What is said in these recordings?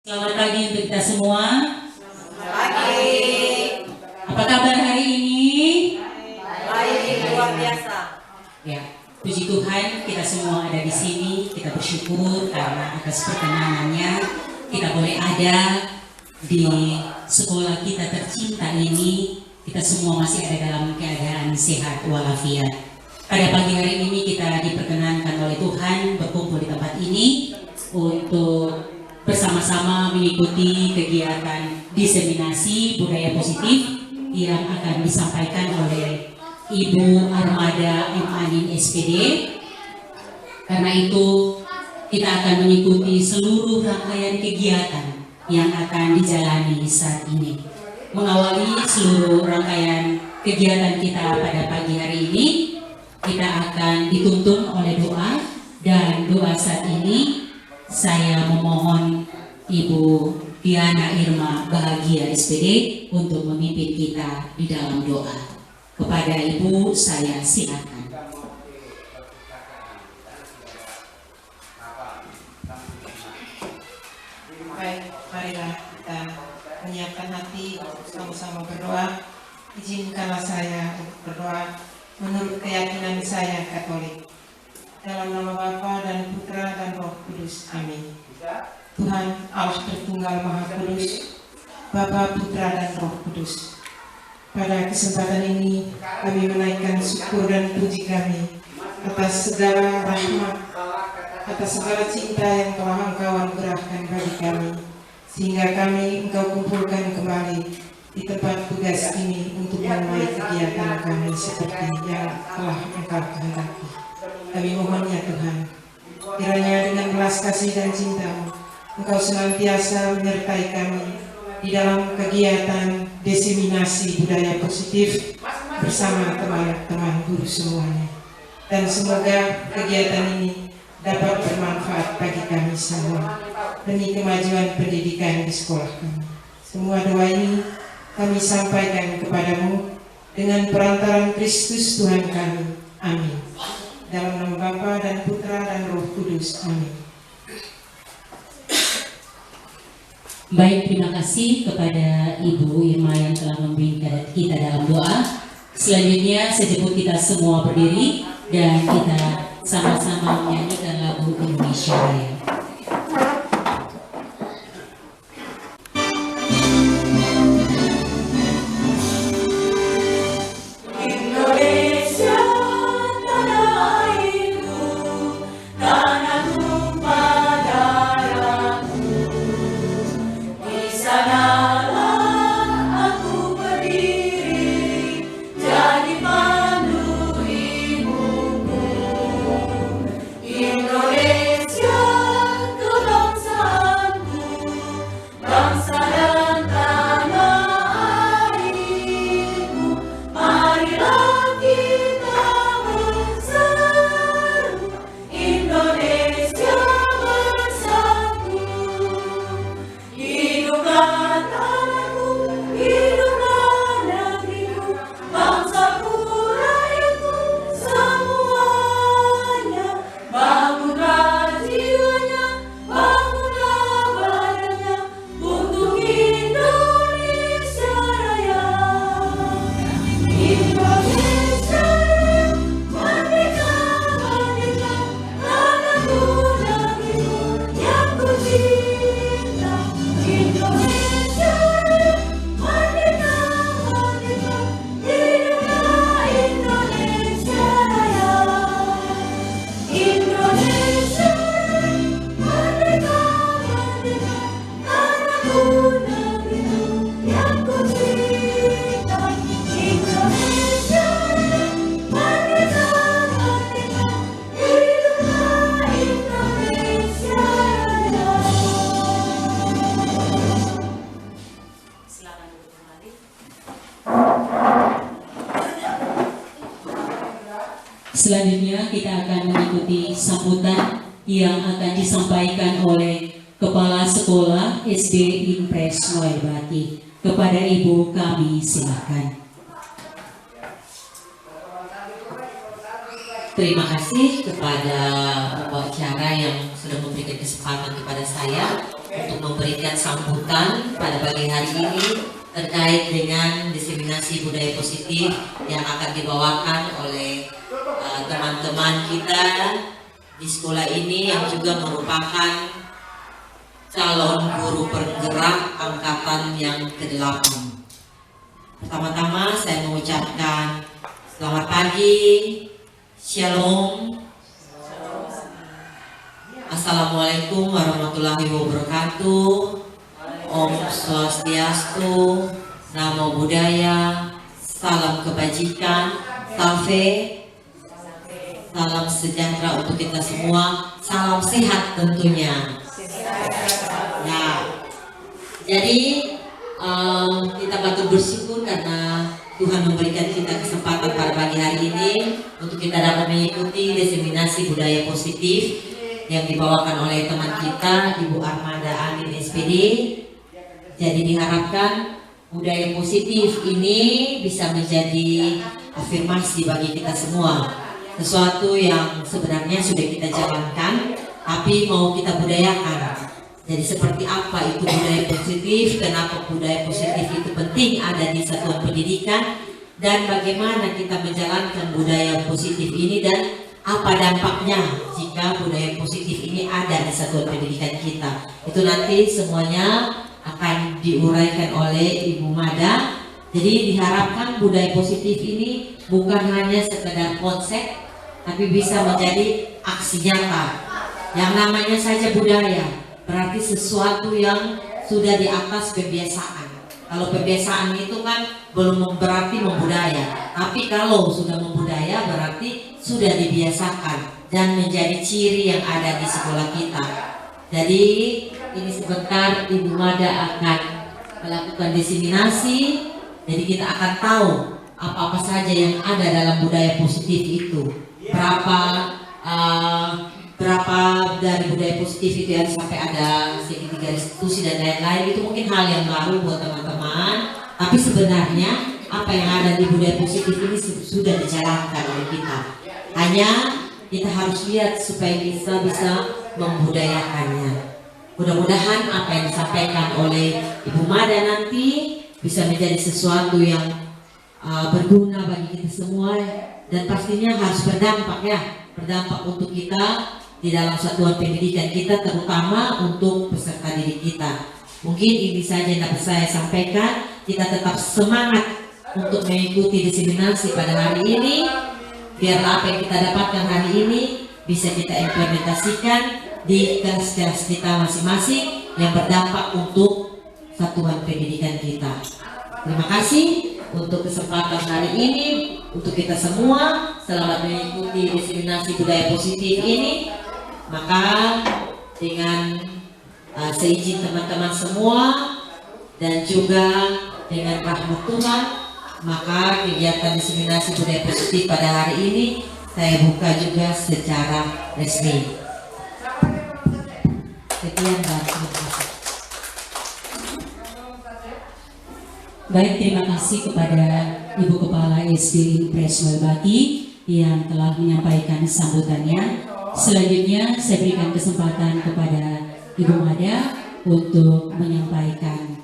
Selamat pagi untuk kita semua. Pagi. Apa kabar hari ini? Baik, luar biasa. Ya, puji Tuhan kita semua ada di sini. Kita bersyukur karena atas perkenanannya kita boleh ada di sekolah kita tercinta ini. Kita semua masih ada dalam keadaan sehat walafiat. Pada pagi hari ini kita diperkenankan oleh Tuhan berkumpul di tempat ini untuk bersama-sama mengikuti kegiatan diseminasi budaya positif yang akan disampaikan oleh Ibu Armada M. Anin SPD. Karena itu kita akan mengikuti seluruh rangkaian kegiatan yang akan dijalani saat ini. Mengawali seluruh rangkaian kegiatan kita pada pagi hari ini, kita akan dituntun oleh doa, dan doa saat ini saya memohon Ibu Diana Irma Bahagia SPD untuk memimpin kita di dalam doa. Kepada Ibu saya silakan. Baik, marilah kita menyiapkan hati untuk sama-sama berdoa. Izinkanlah saya untuk berdoa menurut keyakinan saya Katolik. Dalam nama Bapa dan Putra dan Roh Kudus. Amin. Tuhan Allah Tritunggal Maha Kudus, Bapa, Putra dan Roh Kudus. Pada kesempatan ini kami menaikkan syukur dan puji kami atas segala rahmat, atas segala cinta yang telah Engkau anugerahkan bagi kami, sehingga kami Engkau kumpulkan kembali di tempat tugas ini untuk memulai kegiatan kami seperti yang telah Engkau kehendaki. Kami mohon ya Tuhan, kiranya dengan belas kasih dan cinta-Mu, Engkau senantiasa menyertai kami di dalam kegiatan diseminasi budaya positif bersama teman-teman guru semuanya. Dan semoga kegiatan ini dapat bermanfaat bagi kami semua demi kemajuan pendidikan di sekolah kami. Semua doa ini kami sampaikan kepadamu dengan perantaran Kristus Tuhan kami. Amin. Dalam nama Bapa dan Putra dan Roh Kudus. Amin. Baik, terima kasih kepada Ibu Irma yang telah membimbing kita dalam doa. Selanjutnya saya jemput kita semua berdiri dan kita sama-sama menyanyikan lagu Indonesia Raya. Selanjutnya kita akan mengikuti sambutan yang akan disampaikan oleh Kepala Sekolah SD Impres Noel Bati. Kepada Ibu kami silakan. Terima kasih kepada pembawa acara yang sudah memberikan kesempatan kepada saya untuk memberikan sambutan pada pagi hari ini terkait dengan diseminasi budaya positif yang akan dibawakan oleh teman-teman kita di sekolah ini yang juga merupakan calon guru penggerak angkatan yang ke-8. Pertama-tama saya mengucapkan selamat pagi, Shalom, Assalamualaikum warahmatullahi wabarakatuh, Om Swastiastu, Namo Buddhaya, salam kebajikan, salam sejahtera untuk kita semua, salam sehat tentunya. Nah, jadi kita patut bersyukur karena Tuhan memberikan kita kesempatan pada pagi hari ini untuk kita dapat mengikuti diseminasi budaya positif yang dibawakan oleh teman kita Ibu Armada Amin SPD. Jadi diharapkan budaya positif ini bisa menjadi afirmasi bagi kita semua, sesuatu yang sebenarnya sudah kita jalankan tapi mau kita budayakan. Jadi seperti apa itu budaya positif, kenapa budaya positif itu penting ada di satuan pendidikan, dan bagaimana kita menjalankan budaya positif ini, dan apa dampaknya jika budaya positif ini ada di satuan pendidikan kita. Itu nanti semuanya akan diuraikan oleh Ibu Mada. Jadi diharapkan budaya positif ini bukan hanya sekedar konsep, tapi bisa menjadi aksi nyata. Yang namanya saja budaya berarti sesuatu yang sudah di atas kebiasaan. Kalau kebiasaan itu kan belum berarti membudaya, tapi kalau sudah membudaya berarti sudah dibiasakan dan menjadi ciri yang ada di sekolah kita. Jadi ini sebentar Ibu Mada akan melakukan diseminasi, jadi kita akan tahu apa-apa saja yang ada dalam budaya positif itu. Berapa dari budaya positif itu yang sampai ada segitiga restitusi dan lain-lain, itu mungkin hal yang baru buat teman-teman. Tapi sebenarnya apa yang ada di budaya positif ini sudah dijalankan oleh kita. Hanya kita harus lihat supaya kita bisa membudayakannya. Mudah-mudahan apa yang disampaikan oleh Ibu Mada nanti bisa menjadi sesuatu yang berguna bagi kita semua, dan pastinya harus berdampak berdampak untuk kita di dalam satuan pendidikan kita, terutama untuk peserta didik kita. Mungkin ini saja yang dapat saya sampaikan. Kita tetap semangat untuk mengikuti diseminasi pada hari ini, biar apa yang kita dapatkan hari ini bisa kita implementasikan di kelas-kelas kita masing-masing yang berdampak untuk satuan pendidikan kita. Terima kasih untuk kesempatan hari ini untuk kita semua. Selamat mengikuti diseminasi budaya positif ini. Maka dengan seizin teman-teman semua dan juga dengan rahmat Tuhan, maka kegiatan diseminasi budaya positif pada hari ini saya buka juga secara resmi. Sekian dan terima kasih. Baik, terima kasih kepada Ibu Kepala SD Impres Melbaki yang telah menyampaikan sambutannya. Selanjutnya saya berikan kesempatan kepada Ibu Mada untuk menyampaikan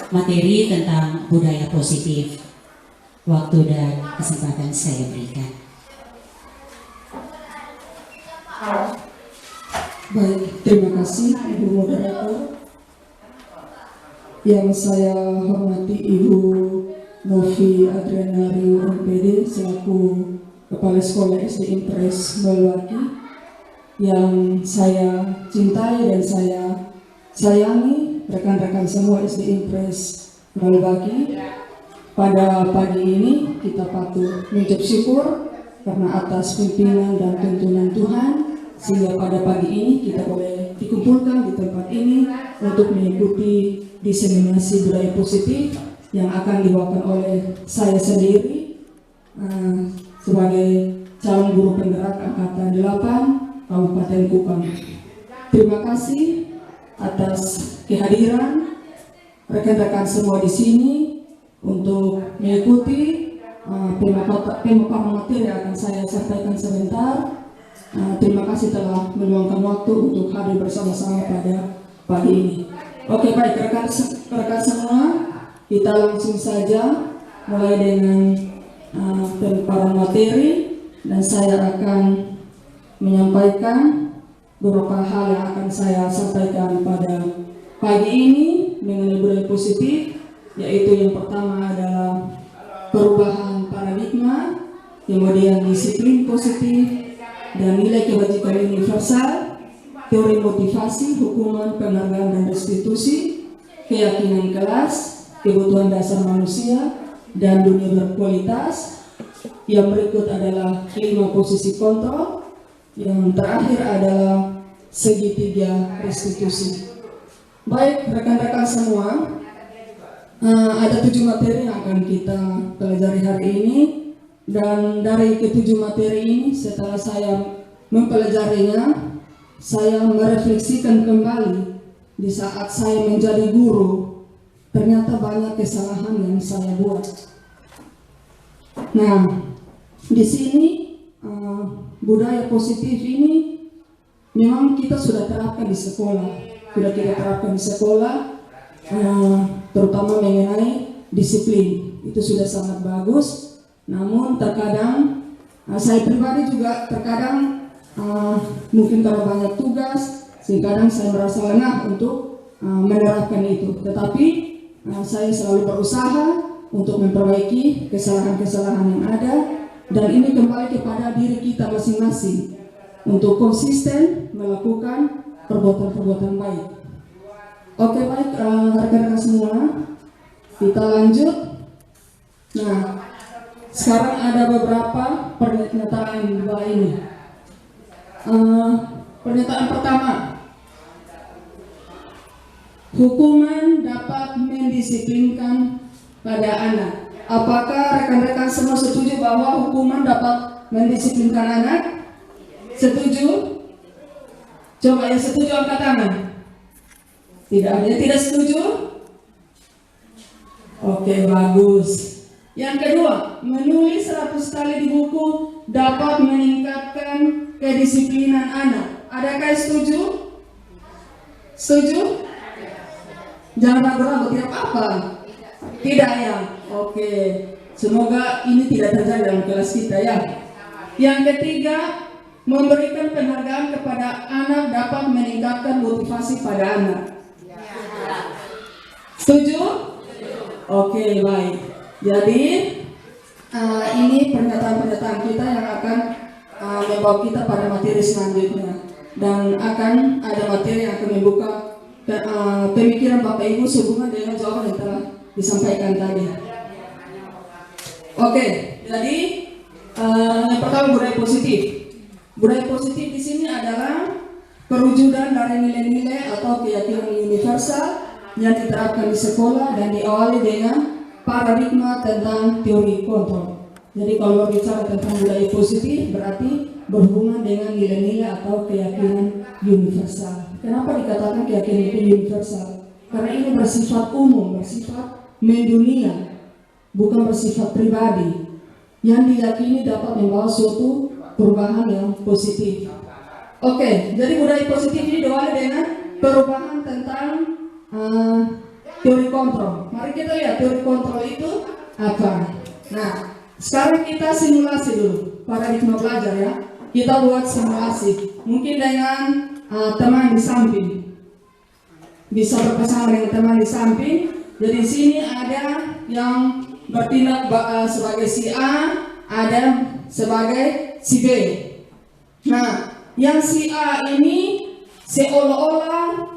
materi tentang budaya positif. Waktu dan kesempatan saya berikan. Baik, terima kasih Ibu Moderator. Yang saya hormati Ibu Novi Adriana Rio MPD selaku Kepala Sekolah SD Impres Melbaki, yang saya cintai dan saya sayangi rekan-rekan semua SD Impres Melbaki. Pada pagi ini kita patut mengucap syukur karena atas pimpinan dan tuntunan Tuhan, sehingga pada pagi ini kita boleh dikumpulkan di tempat ini untuk mengikuti diseminasi budaya positif yang akan dibawakan oleh saya sendiri sebagai calon guru penggerak angkatan 8 Kabupaten Kupang. Terima kasih atas kehadiran rekan-rekan semua di sini untuk mengikuti pemaparan materi yang akan saya sampaikan sebentar. Terima kasih telah meluangkan waktu untuk hadir bersama-sama pada pagi ini. Oke, baik rekan semua, kita langsung saja mulai dengan pemaparan materi, dan saya akan menyampaikan beberapa hal yang akan saya sampaikan pada pagi ini mengenai budaya positif, yaitu yang pertama adalah perubahan paradigma, kemudian disiplin positif, dan nilai kebajikan universal, teori motivasi, hukuman, penghargaan dan restitusi, keyakinan kelas, kebutuhan dasar manusia, dan dunia berkualitas. Yang berikut adalah 5 posisi kontrol. Yang terakhir adalah segitiga restitusi. Baik rekan-rekan semua, ada 7 materi yang akan kita pelajari hari ini, dan dari ke-7 materi ini setelah saya mempelajarinya, saya merefleksikan kembali di saat saya menjadi guru, ternyata banyak kesalahan yang saya buat. Nah, di sini budaya positif ini memang kita sudah terapkan di sekolah, terutama mengenai disiplin. Itu sudah sangat bagus. Namun terkadang saya pribadi juga terkadang mungkin karena banyak tugas, kadang saya merasa lengah untuk menerapkan itu. Tetapi saya selalu berusaha untuk memperbaiki kesalahan-kesalahan yang ada, dan ini kembali kepada diri kita masing-masing untuk konsisten melakukan perbuatan-perbuatan baik. Oke, baik rekan-rekan semua, kita lanjut. Nah, sekarang ada beberapa pernyataan di bawah ini. Pernyataan pertama, hukuman dapat mendisiplinkan pada anak. Apakah rekan-rekan semua setuju bahwa hukuman dapat mendisiplinkan anak? Setuju? Coba yang setuju angkat tangan. Tidak ada yang tidak setuju? Oke, bagus. Yang kedua, menulis 100 kali di buku dapat meningkatkan kedisiplinan anak. Adakah yang setuju? Setuju? Jangan ragu-ragu, tidak apa-apa. Tidak ya? Oke. Semoga ini tidak terjadi dalam kelas kita ya. Yang ketiga, memberikan penghargaan kepada anak dapat meningkatkan motivasi pada anak. Setuju? Oke, baik. Jadi ini pernyataan-pernyataan kita yang akan membawa kita pada materi selanjutnya, dan akan ada materi yang akan membuka pemikiran Bapak Ibu sehubungan dengan jawaban yang telah disampaikan tadi. Oke, jadi yang pertama budaya positif. Budaya positif di sini adalah perwujudan dari nilai-nilai atau keyakinan universal yang diterapkan di sekolah dan diawali dengan paradigma tentang teori kontrol. Jadi kalau bicara tentang budaya positif berarti berhubungan dengan nilai-nilai atau keyakinan universal. Kenapa dikatakan keyakinan itu universal? Karena ini bersifat umum, bersifat mendunia, bukan bersifat pribadi, yang diyakini dapat membawa suatu perubahan yang positif. Oke, jadi budaya positif ini diawali dengan perubahan tentang teori kontrol. Mari kita lihat teori kontrol itu apa. Nah, sekarang kita simulasi dulu paradigma belajar ya. Kita buat simulasi, mungkin dengan teman di samping, bisa bersama dengan teman di samping. Jadi di sini ada yang bertindak sebagai si A, ada sebagai si B. Nah, yang si A ini seolah-olah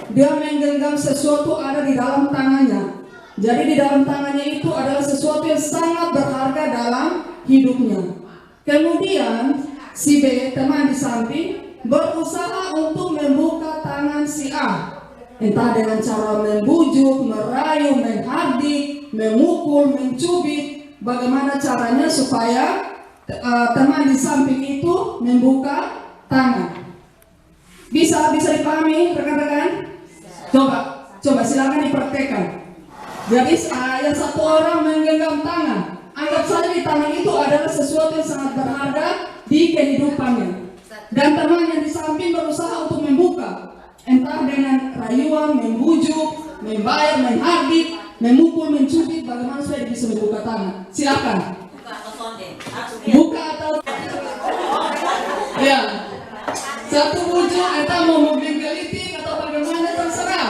dia menggenggam sesuatu ada di dalam tangannya. Jadi di dalam tangannya itu adalah sesuatu yang sangat berharga dalam hidupnya. Kemudian si B, teman di samping, berusaha untuk membuka tangan si A. Entah dengan cara membujuk, merayu, menghardik, memukul, mencubit. Bagaimana caranya supaya teman di samping itu membuka tangan? Bisa dipahami rekan-rekan? Coba silakan dipraktekkan. Jadi yang satu orang menggenggam tangan, anggap saja di tangan itu adalah sesuatu yang sangat berharga di kehidupannya. Dan teman yang di samping berusaha untuk membuka, entah dengan rayuan, membujuk, membayar, menghardit, memukul, mencubit, bagaimana supaya dia bisa membuka tangan? Silakan. Buka atau ya. Satu bujuk, kita mau menggelitik atau bagaimana terserah.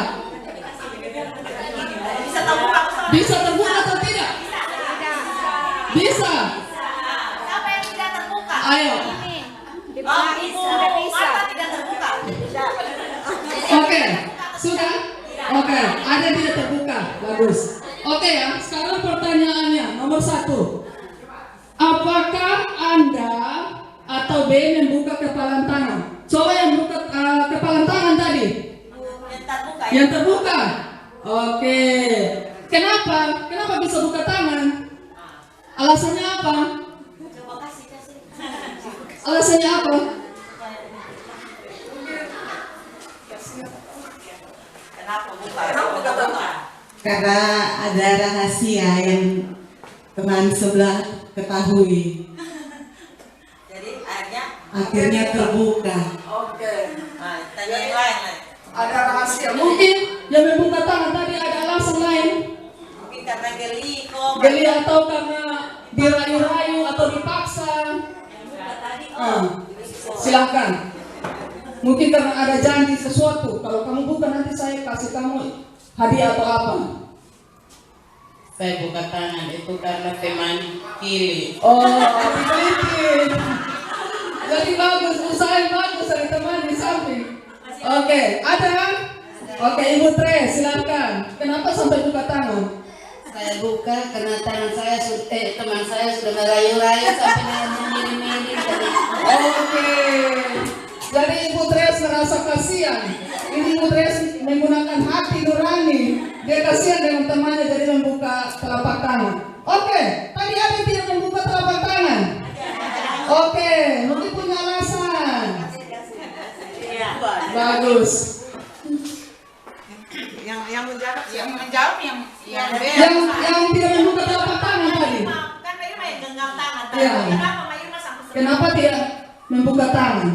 Bisa terbuka atau tidak? Bisa. Siapa yang tidak terbuka? Ayo. Bisa. Tidak terbuka. Oke, sudah? Oke, ada yang tidak terbuka. Bagus. Oke ya, sekarang pertanyaannya nomor 1. Apakah Anda atau B membuka kepalan tangan? Coba yang buka kepalan tangan tadi. Yang terbuka. Yang terbuka. Oke. Kenapa? Kenapa bisa buka tangan? Alasannya apa? Coba kasih. Alasannya apa? Kenapa buka? Karena ada rahasia yang teman sebelah ketahui, Jadi akhirnya terbuka. Oke. Nah, tanya yang lain. Ada rahasia. Mungkin yang membuka tangan tadi ada alasan lain. Mungkin karena geli kok. Geli atau karena dirayu-rayu atau dipaksa. Silakan. Mungkin karena ada janji sesuatu. Kalau kamu buka nanti saya kasih kamu hadiah atau apa. Saya buka tangan itu karena teman kiri. Oh, diteliti. Jadi bagus, usaha yang bagus dari teman di samping. Oke, ada? Oke, Ibu Tre, silakan. Kenapa sampai buka tangan? Saya buka karena teman saya sudah merayu-rayu sampai dengan memilih-milih. Oke. Jadi Ibu Tres merasa kasihan. Ini Ibu Tres menggunakan hati nurani. Dia kasihan dengan temannya jadi membuka telapak tangan. Oke, tadi ada yang tidak membuka telapak tangan. Oke, mungkin punya alasan. Bagus. Yang menjawab yang Yang tidak membuka telapak tangan tadi. Kan Mbak Irma yang genggam tangan. Iya. Kenapa Mbak Irma sampai Kenapa tidak membuka tangan?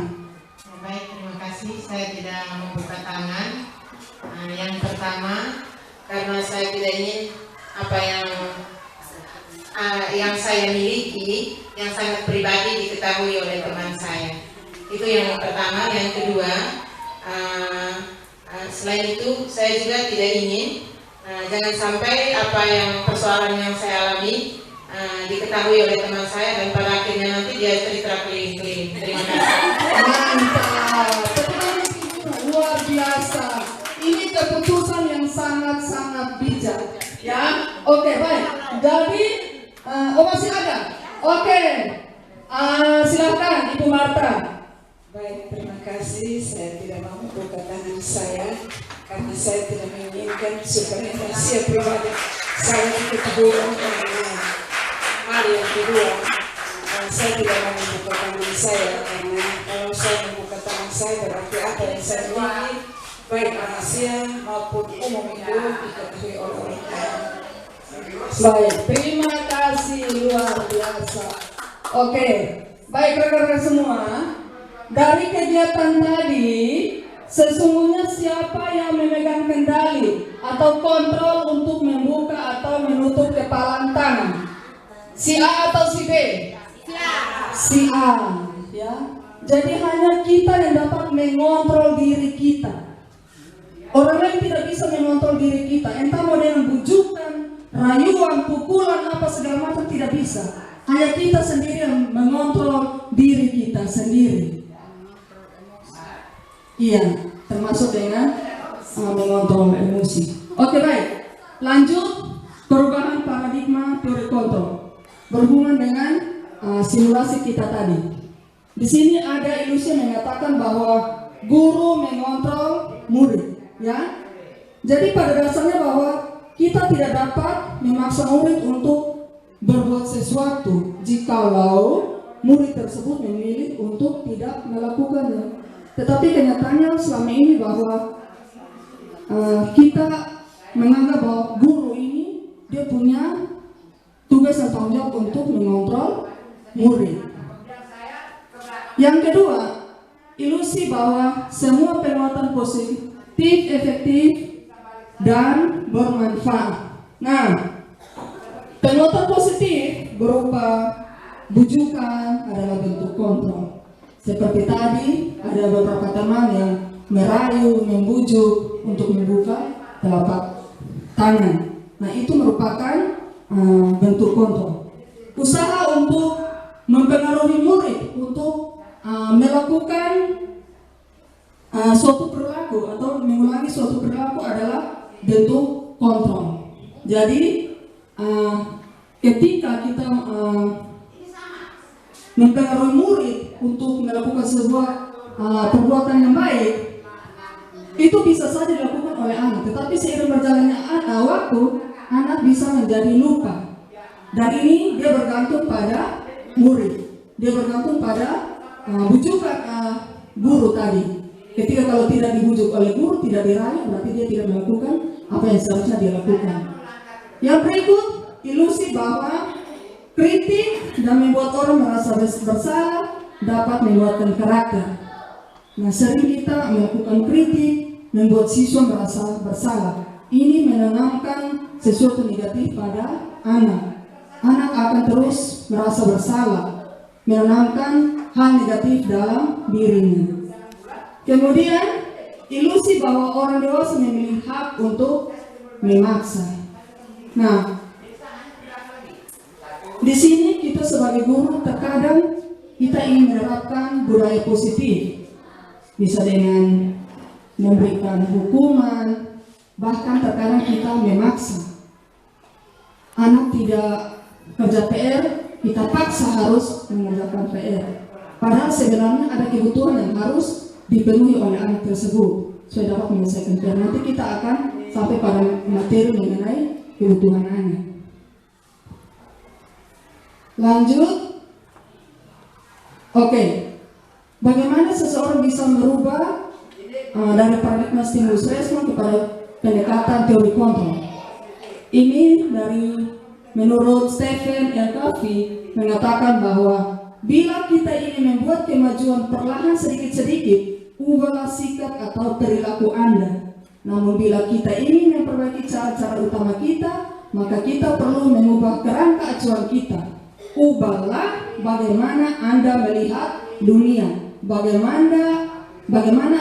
Baik, terima kasih. Saya tidak membuka tangan. Yang pertama, karena saya tidak ingin apa yang saya miliki, yang sangat pribadi diketahui oleh teman saya. Itu yang pertama. Yang kedua, selain itu saya juga tidak ingin jangan sampai apa yang persoalan yang saya alami diketahui oleh teman saya dan pada akhirnya nanti dia cerita keliling-keliling. Terima kasih. Mantap. Luar biasa. Ini keputusan yang sangat-sangat bijak. Ya, oke, baik. Jadi, masih ada. Oke, silakan Ibu Marta. Baik, terima kasih. Saya tidak mau membuka tangan saya karena saya tidak menginginkan supaya rahasia pribadi saya diketahui orang lain. Hal yang kedua, saya tidak mau membuka tangan saya karena kalau saya membuka tangan saya berarti apa yang saya miliki baik rahasia maupun umum itu diketahui oleh orang lain. Baik, terima kasih, luar biasa. Oke, baik rekan-rekan semua. Dari kegiatan tadi, sesungguhnya siapa yang memegang kendali atau kontrol untuk membuka atau menutup kepalan tangan? Si A atau si B? Si A. Ya. Jadi hanya kita yang dapat mengontrol diri kita. Orang lain tidak bisa mengontrol diri kita. Entah mau dengan bujukan, rayuan, pukulan, apa segala macam tidak bisa. Hanya kita sendiri yang mengontrol diri kita sendiri. Iya, termasuk dengan mengontrol emosi. Oke, baik. Lanjut, perubahan paradigma teori kontrol berhubungan dengan simulasi kita tadi. Di sini ada ilusi yang mengatakan bahwa guru mengontrol murid, ya. Jadi pada dasarnya bahwa kita tidak dapat memaksa murid untuk berbuat sesuatu jikalau murid tersebut memilih untuk tidak melakukannya. Tetapi kenyataannya selama ini bahwa kita menganggap bahwa guru ini dia punya tugas dan tanggung jawab untuk mengontrol murid. Yang kedua, ilusi bahwa semua penguatan efektif, dan bermanfaat. Nah, penguatan positif berupa bujukan adalah bentuk kontrol. Seperti tadi, ada beberapa teman yang merayu, membujuk untuk membuka telapak tangan. Nah, itu merupakan bentuk kontrol. Usaha untuk mempengaruhi murid untuk melakukan suatu perilaku atau mengulangi suatu perilaku adalah bentuk kontrol. Jadi ketika kita mempengaruhi murid untuk melakukan sebuah perbuatan yang baik, itu bisa saja dilakukan oleh anak. Tetapi seiring berjalannya waktu, anak bisa menjadi lupa. Dan ini dia bergantung pada murid. Dia bergantung pada bujukan guru tadi. Ketika kalau tidak dibujuk oleh guru, tidak dirayu, berarti dia tidak melakukan apa yang seharusnya dia lakukan. Yang berikut, ilusi bahwa kritik dan membuat orang merasa bersalah dapat menguatkan karakter. Nah, sering kita melakukan kritik, membuat siswa merasa bersalah. Ini menanamkan sesuatu negatif pada anak. Anak akan terus merasa bersalah, menanamkan hal negatif dalam dirinya. Kemudian, ilusi bahwa orang dewasa memiliki hak untuk memaksa. Nah, di sini kita sebagai guru terkadang kita ingin menerapkan budaya positif, bisa dengan memberikan hukuman, bahkan terkadang kita memaksa. Anak tidak kerja PR, kita paksa harus mengerjakan PR. Padahal sebenarnya ada kebutuhan yang harus dipenuhi oleh anak tersebut supaya dapat menyelesaikan PR. Nanti kita akan sampai pada materi mengenai kebutuhan anak. Lanjut. Oke. Bagaimana seseorang bisa merubah dari paradigma stimulus respon kepada pendekatan teori kontrol? Ini dari menurut Stephen L. Covey mengatakan bahwa bila kita ingin membuat kemajuan perlahan sedikit-sedikit, ubahlah sikap atau perilaku Anda. Namun bila kita ingin memperbaiki cara-cara utama kita, maka kita perlu mengubah kerangka acuan kita. Ubahlah bagaimana Anda melihat dunia, bagaimana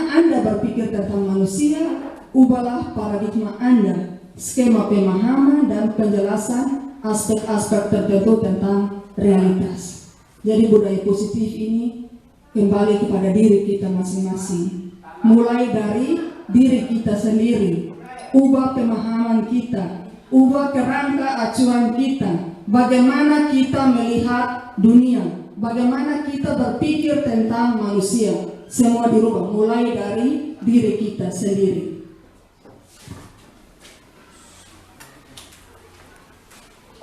Anda berpikir tentang manusia. Ubahlah paradigma Anda, skema pemahaman dan penjelasan aspek-aspek tertentu tentang realitas. Jadi budaya positif ini kembali kepada diri kita masing-masing. Mulai dari diri kita sendiri, ubah pemahaman kita, ubah kerangka acuan kita, bagaimana kita melihat dunia, bagaimana kita berpikir tentang manusia. Semua dirubah mulai dari diri kita sendiri.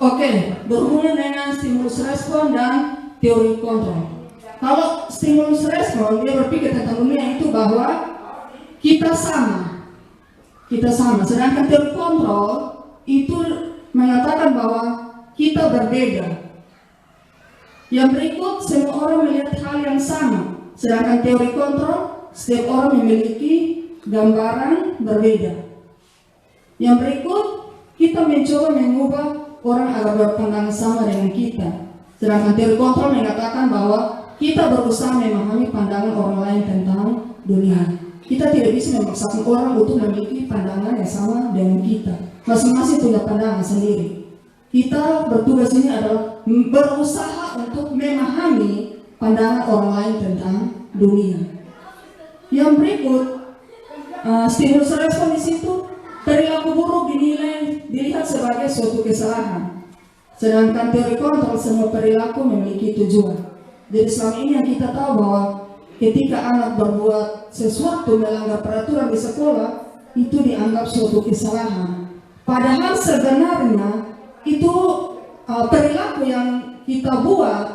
Oke, berhubungan dengan stimulus respon dan teori kontrol. Kalau stimulus respon, dia berpikir tentang dunia itu bahwa kita sama. Sedangkan teori kontrol itu mengatakan bahwa kita berbeda. Yang berikut, semua orang melihat hal yang sama. Sedangkan teori kontrol, setiap orang memiliki gambaran berbeda. Yang berikut, kita mencoba mengubah orang agar berpandangan sama dengan kita. Sedangkan teori kontrol mengatakan bahwa kita berusaha memahami pandangan orang lain tentang dunia. Kita tidak bisa memaksakan orang untuk memiliki pandangan yang sama dengan kita. Masing-masing punya pandangan sendiri. Kita bertugas ini adalah berusaha untuk memahami pandangan orang lain tentang dunia. Yang berikut, stimulus respon di situ, perilaku buruk dilihat sebagai suatu kesalahan. Sedangkan teori kontrol, semua perilaku memiliki tujuan. Jadi selama ini yang kita tahu bahwa ketika anak berbuat sesuatu melanggar peraturan di sekolah, itu dianggap suatu kesalahan. Padahal sebenarnya itu perilaku yang kita buat,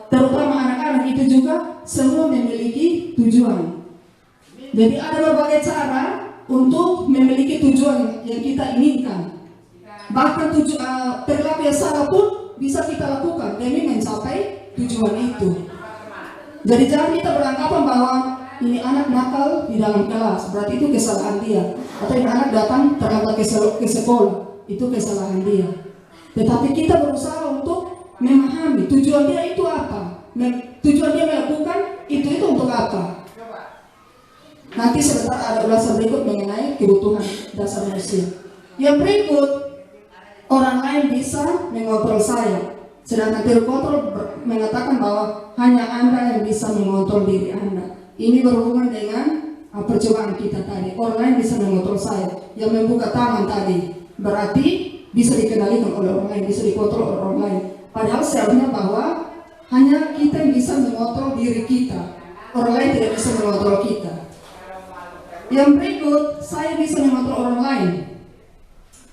terutama anak-anak itu juga semua memiliki tujuan. Jadi ada berbagai cara untuk memiliki tujuan yang kita inginkan. Bahkan perilaku yang salah pun bisa kita lakukan demi mencapai tujuan itu. Jadi jangan kita beranggapan bahwa ini anak nakal di dalam kelas, berarti itu kesalahan dia. Atau ini anak datang terlambat ke sekolah, itu kesalahan dia. Tetapi kita berusaha untuk memahami tujuan dia itu apa. Tujuan dia melakukan itu untuk apa. Nanti sebentar ada ulasan berikut mengenai kebutuhan dasar manusia. Yang berikut, orang lain bisa mengontrol saya. Sedangkan teori kontrol mengatakan bahwa hanya Anda yang bisa mengontrol diri Anda. Ini berhubungan dengan percobaan kita tadi. Orang lain bisa mengontrol saya. Yang membuka tangan tadi berarti bisa dikendalikan oleh orang lain, bisa dikontrol oleh orang lain. Padahal seharusnya bahwa hanya kita yang bisa mengontrol diri kita. Orang lain tidak bisa mengontrol kita. Yang berikut, saya bisa mengontrol orang lain.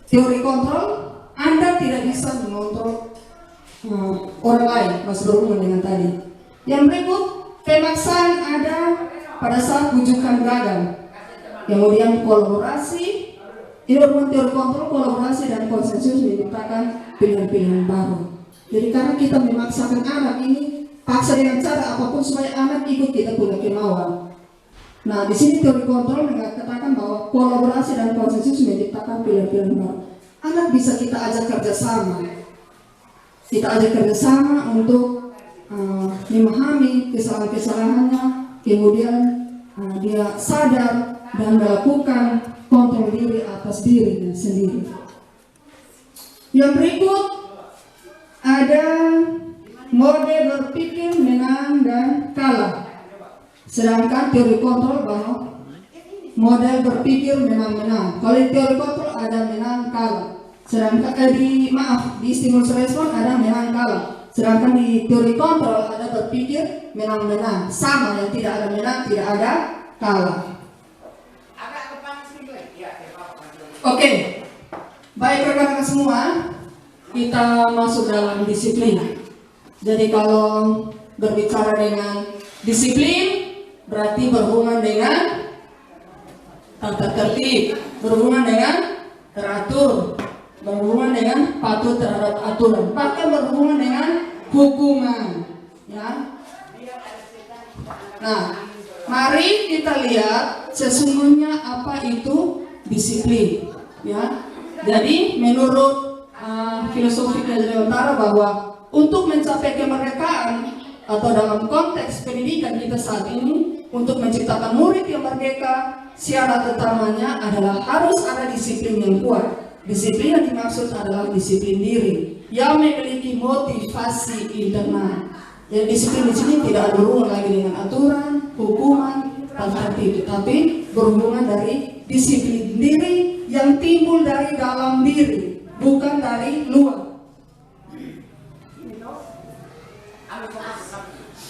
Teori kontrol, Anda tidak bisa mengontrol orang lain, masih berhubungan dengan tadi. Yang berikut, pemaksaan ada pada saat bujukan gagal. Kemudian kolaborasi, ini berhubungan teori kontrol, kolaborasi dan konsensus menciptakan pilihan-pilihan baru. Jadi karena kita memaksakan anak ini, paksa dengan cara apapun supaya anak ikut kita punya kemauan. Nah, di sini teori kontrol mengatakan bahwa kolaborasi dan konsensus menciptakan pilihan-pilihan baru. Anak bisa kita ajak kerjasama. Kita ajak kerjasama untuk memahami kesalahan-kesalahannya, kemudian dia sadar dan melakukan kontrol diri atas dirinya sendiri. Yang berikut ada mode berpikir menang dan kalah. Sedangkan teori kontrol bahwa model berpikir menang-menang. Kalau di teori kontrol ada menang kalah. Sedangkan di stimulus respon ada menang kalah. Sedangkan di teori kontrol ada berpikir menang-menang. Sama, yang tidak ada menang, tidak ada kalah. Oke, baik rekan-rekan semua, kita masuk dalam disiplin. Jadi kalau berbicara dengan disiplin, berarti berhubungan dengan tata tertib, berhubungan dengan teratur, berhubungan dengan patuh terhadap aturan, bahkan berhubungan dengan hukuman. Ya. Nah, mari kita lihat sesungguhnya apa itu disiplin. Ya. Jadi menurut filosofi Leontara bahwa untuk mencapai kemerdekaan atau dalam konteks pendidikan kita saat ini, untuk menciptakan murid yang merdeka, syarat utamanya adalah harus ada disiplin yang kuat. Disiplin yang dimaksud adalah disiplin diri yang memiliki motivasi internal. Jadi disiplin di sini tidak ada berhubungan lagi dengan aturan, hukuman, dan tertib, tetapi berhubungan dari disiplin diri yang timbul dari dalam diri, bukan dari luar.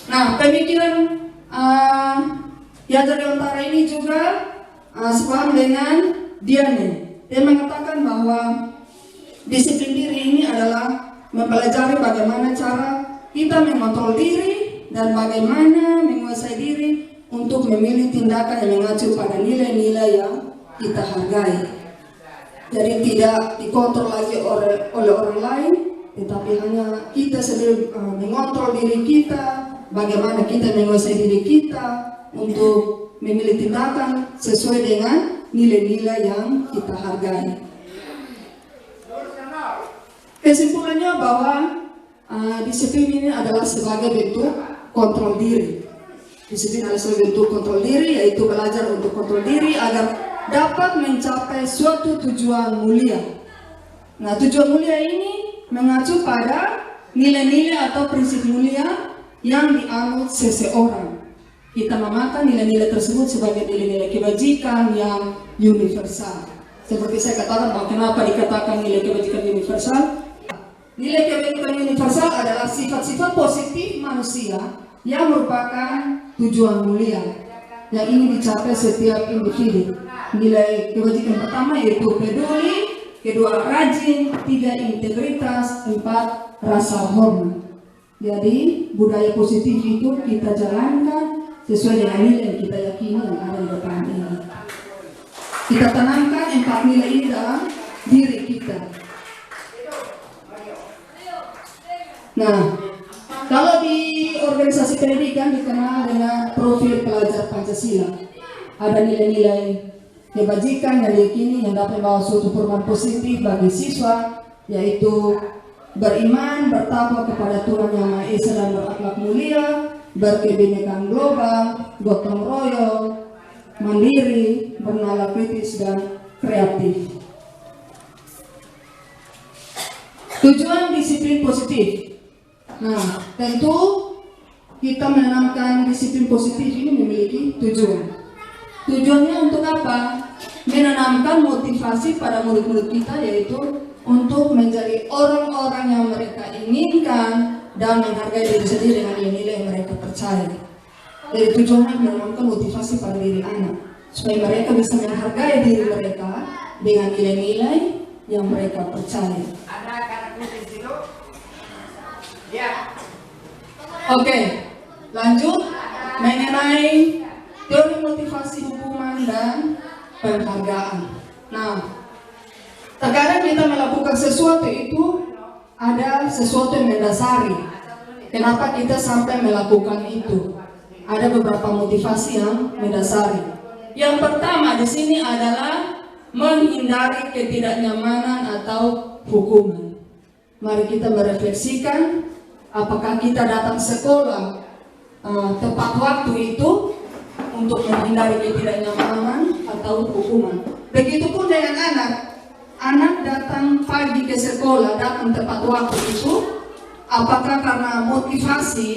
Nah, pemikiran Yadza Leontara ini juga sepaham dengan Diane. Dia mengatakan bahwa disiplin diri ini adalah mempelajari bagaimana cara kita mengontrol diri dan bagaimana menguasai diri untuk memilih tindakan yang mengacu pada nilai-nilai yang kita hargai. Jadi tidak dikontrol lagi oleh orang lain, tetapi hanya kita sendiri mengontrol diri kita, bagaimana kita menguasai diri kita untuk memilih tindakan sesuai dengan nilai-nilai yang kita hargai. Kesimpulannya bahwa disiplin ini adalah sebagai bentuk kontrol diri. Disiplin adalah sebagai bentuk kontrol diri, yaitu belajar untuk kontrol diri agar dapat mencapai suatu tujuan mulia. Nah, tujuan mulia ini mengacu pada nilai-nilai atau prinsip mulia yang dianut seseorang. Kita memakan nilai-nilai tersebut sebagai nilai-nilai kebajikan yang universal. Seperti saya katakan bahwa kenapa dikatakan nilai kebajikan universal? Nilai kebajikan universal adalah sifat-sifat positif manusia yang merupakan tujuan mulia yang ingin dicapai setiap individu. Nilai kebajikan pertama yaitu peduli, kedua rajin, tiga integritas, empat rasa hormat. Jadi budaya positif itu kita jalankan sesuai dengan nilai yang kita yakini yang ada di depan ini. Kita tanamkan empat nilai ini dalam diri kita. Nah, kalau di organisasi pendidikan dikenal Pancasila. Ada nilai-nilai kebajikan yang diyakini yang dapat membawa suatu perubahan positif bagi siswa, yaitu beriman, bertakwa kepada Tuhan Yang Maha Esa dan berakhlak mulia, berkebinekaan global, gotong royong, mandiri, bernalar kritis dan kreatif. Tujuan disiplin positif. Nah, tentu kita menanamkan disiplin positif ini memiliki tujuan. Tujuannya untuk apa? Menanamkan motivasi pada murid-murid kita, yaitu untuk menjadi orang-orang yang mereka inginkan dan menghargai diri sendiri dengan nilai-nilai yang mereka percaya. Jadi tujuannya menanamkan motivasi pada diri anak, supaya mereka bisa menghargai diri mereka dengan nilai-nilai yang mereka percaya. Oke, lanjut mengenai teori motivasi hukuman dan penghargaan. Nah, terkadang kita melakukan sesuatu itu ada sesuatu yang mendasari. Kenapa kita sampai melakukan itu? Ada beberapa motivasi yang mendasari. Yang pertama di sini adalah menghindari ketidaknyamanan atau hukuman. Mari kita merefleksikan, apakah kita datang sekolah tepat waktu itu untuk menghindari ketidaknyamanan atau hukuman. Begitupun dengan anak. Anak datang pagi ke sekolah, datang tepat waktu itu, apakah karena motivasi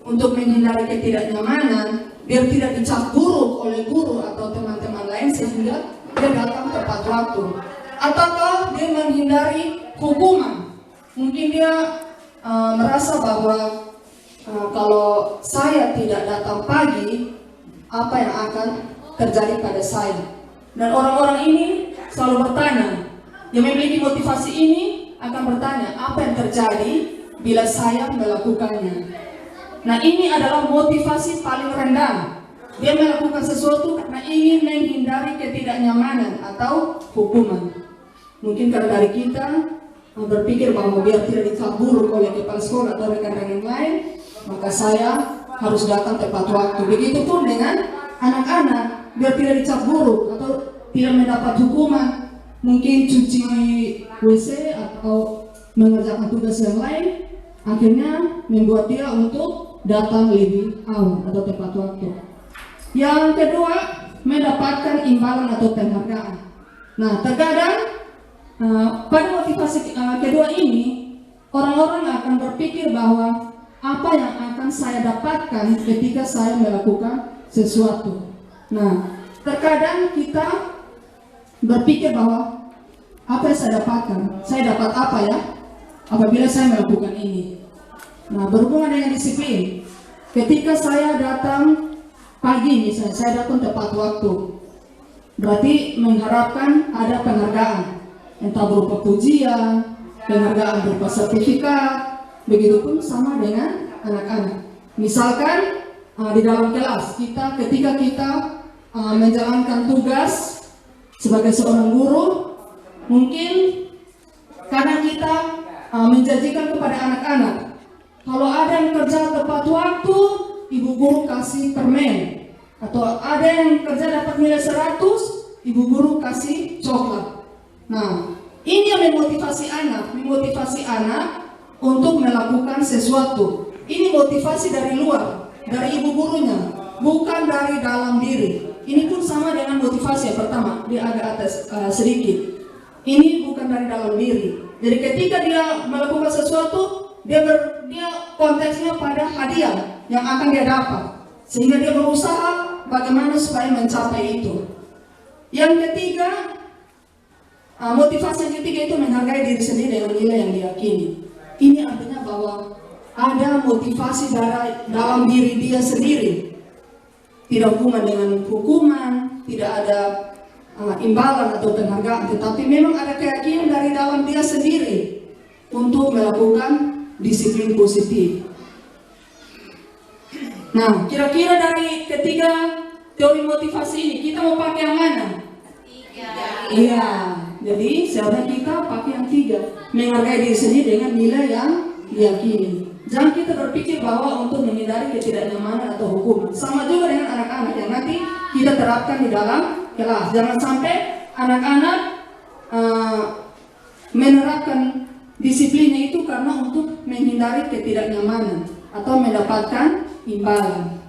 untuk menghindari ketidaknyamanan, biar tidak dicap buruk oleh guru atau teman-teman lain sehingga dia datang tepat waktu, ataukah dia menghindari hukuman? Mungkin dia merasa bahwa kalau saya tidak datang pagi, apa yang akan terjadi pada saya? Dan orang-orang ini selalu bertanya, yang memiliki motivasi ini akan bertanya, apa yang terjadi bila saya melakukannya? Nah, ini adalah motivasi paling rendah. Dia melakukan sesuatu karena ingin menghindari ketidaknyamanan atau hukuman. Mungkin karena dari kita berpikir bahwa biar tidak dicap buruk oleh kepala sekolah atau rekan-rekan yang lain, maka saya harus datang tepat waktu. Begitupun dengan anak-anak, biar tidak dicap buruk atau tidak mendapat hukuman, mungkin cuci WC atau mengerjakan tugas yang lain, akhirnya membuat dia untuk datang lebih awal atau tepat waktu. Yang kedua, mendapatkan imbalan atau penghargaan. Nah, terkadang pada motivasi kedua ini, orang-orang akan berpikir bahwa apa yang akan saya dapatkan ketika saya melakukan sesuatu. Nah, terkadang kita berpikir bahwa apa yang saya dapatkan? Saya dapat apa ya apabila saya melakukan ini? Nah, berhubungan dengan disiplin. Ketika saya datang pagi misalnya, saya datang tepat waktu, berarti mengharapkan ada penghargaan, entah berupa pujian, penghargaan berupa sertifikat. Begitupun sama dengan anak-anak. Misalkan di dalam kelas ketika kita menjalankan tugas sebagai seorang guru, mungkin karena kita menjanjikan kepada anak-anak, kalau ada yang kerja tepat waktu, ibu guru kasih permen, atau ada yang kerja dapat nilai 100, ibu guru kasih coklat. Nah, ini yang memotivasi anak untuk melakukan sesuatu. Ini motivasi dari luar, dari ibu gurunya, bukan dari dalam diri. Ini pun sama dengan motivasi yang pertama, dia agak atas sedikit. Ini bukan dari dalam diri. Jadi ketika dia melakukan sesuatu, dia konteksnya pada hadiah yang akan dia dapat, sehingga dia berusaha bagaimana supaya mencapai itu. Yang ketiga, motivasi yang ketiga itu menghargai diri sendiri dengan nilai yang diyakini. Ini artinya bahwa ada motivasi dalam diri dia sendiri. Tidak hubungan dengan hukuman, tidak ada imbalan atau penghargaan, tetapi memang ada keyakinan dari dalam dia sendiri untuk melakukan disiplin positif. Nah, kira-kira dari ketiga teori motivasi ini, kita mau pakai yang mana? Iya, jadi seharusnya kita pakai yang 3, menghargai diri sendiri dengan nilai yang diyakini. Jangan kita berpikir bahwa untuk menghindari ketidaknyamanan atau hukuman. Sama juga dengan anak-anak yang nanti kita terapkan di dalam kelas. Jangan sampai anak-anak menerapkan disiplinnya itu karena untuk menghindari ketidaknyamanan atau mendapatkan imbalan.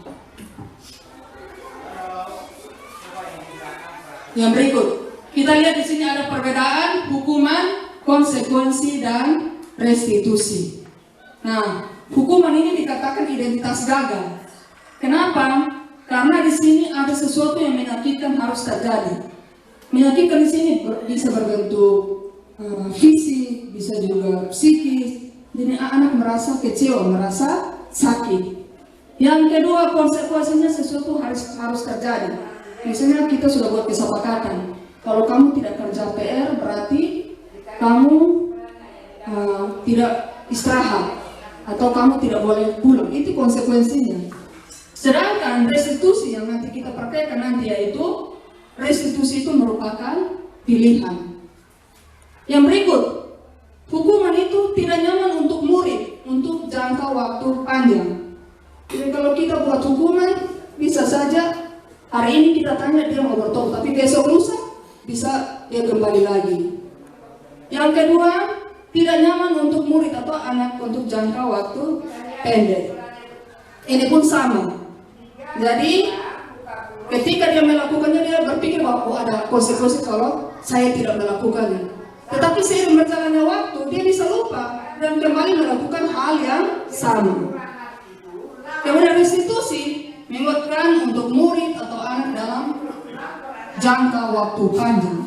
Yang berikut, kita lihat di sini ada perbedaan hukuman, konsekuensi, dan restitusi. Nah, hukuman ini dikatakan identitas gagal. Kenapa? Karena di sini ada sesuatu yang menyakitkan harus terjadi. Menyakitkan di sini bisa berbentuk fisik, bisa juga psikis. Jadi anak merasa kecewa, merasa sakit. Yang kedua, konsekuensinya sesuatu harus terjadi. Misalnya kita sudah buat kesepakatan, kalau kamu tidak kerja PR berarti kamu tidak istirahat atau kamu tidak boleh pulang. Itu konsekuensinya. Sedangkan restitusi yang nanti kita praktekkan nanti yaitu restitusi itu merupakan pilihan. Yang berikut, hukuman itu tidak nyaman untuk murid untuk jangka waktu panjang. Jadi kalau kita buat hukuman bisa saja hari ini kita tanya dia mau bertobat, tapi besok lusa bisa dia kembali lagi. Yang kedua, tidak nyaman untuk murid atau anak untuk jangka waktu pendek. Ini pun sama. Jadi ketika dia melakukannya dia berpikir bahwa ada konsekuensi kalau saya tidak melakukannya. Tetapi seiring berjalannya waktu dia bisa lupa dan kembali melakukan hal yang sama. Kemudian restitusi menguatkan untuk murid atau anak dalam jangka waktu panjang.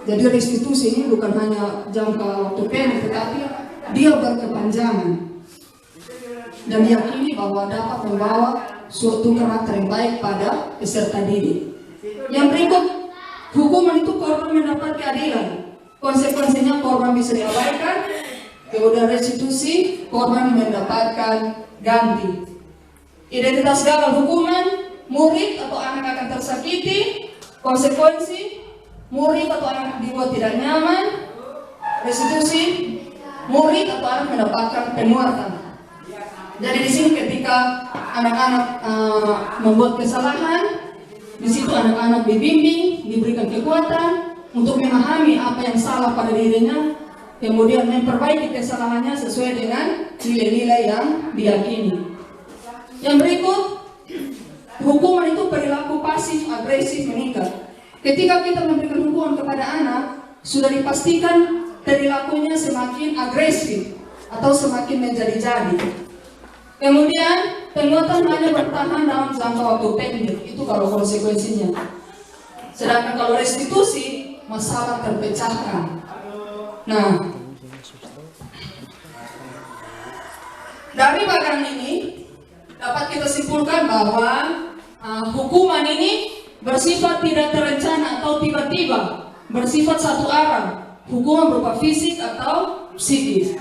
Jadi restitusi ini bukan hanya jangka waktu pendek, tetapi dia berkepanjangan dan diyakini bahwa dapat membawa suatu karakter yang baik pada peserta didik. Yang berikut, hukuman itu korban mendapat keadilan. Konsekuensinya korban bisa diabaikan. Kemudian restitusi, korban mendapatkan ganti. Identitas gagal hukuman, murid atau anak akan tersakiti. Konsekuensi, murid atau anak dibuat tidak nyaman. Restitusi, murid atau anak mendapatkan penguatan. Jadi di sini ketika anak-anak membuat kesalahan, di situ anak-anak dibimbing, diberikan kekuatan untuk memahami apa yang salah pada dirinya, kemudian memperbaiki kesalahannya sesuai dengan nilai-nilai yang diyakini. Yang berikut, hukuman itu perilaku pasif agresif meningkat. Ketika kita memberikan hukuman kepada anak, sudah dipastikan perilakunya semakin agresif atau semakin menjadi-jadi. Kemudian penguatan hanya bertahan dalam jangka waktu pendek, itu kalau konsekuensinya. Sedangkan kalau restitusi, masalah terpecahkan. Nah, dari bagian ini dapat kita simpulkan bahwa hukuman ini bersifat tidak terencana atau tiba-tiba, bersifat satu arah. Hukuman berupa fisik atau psikis.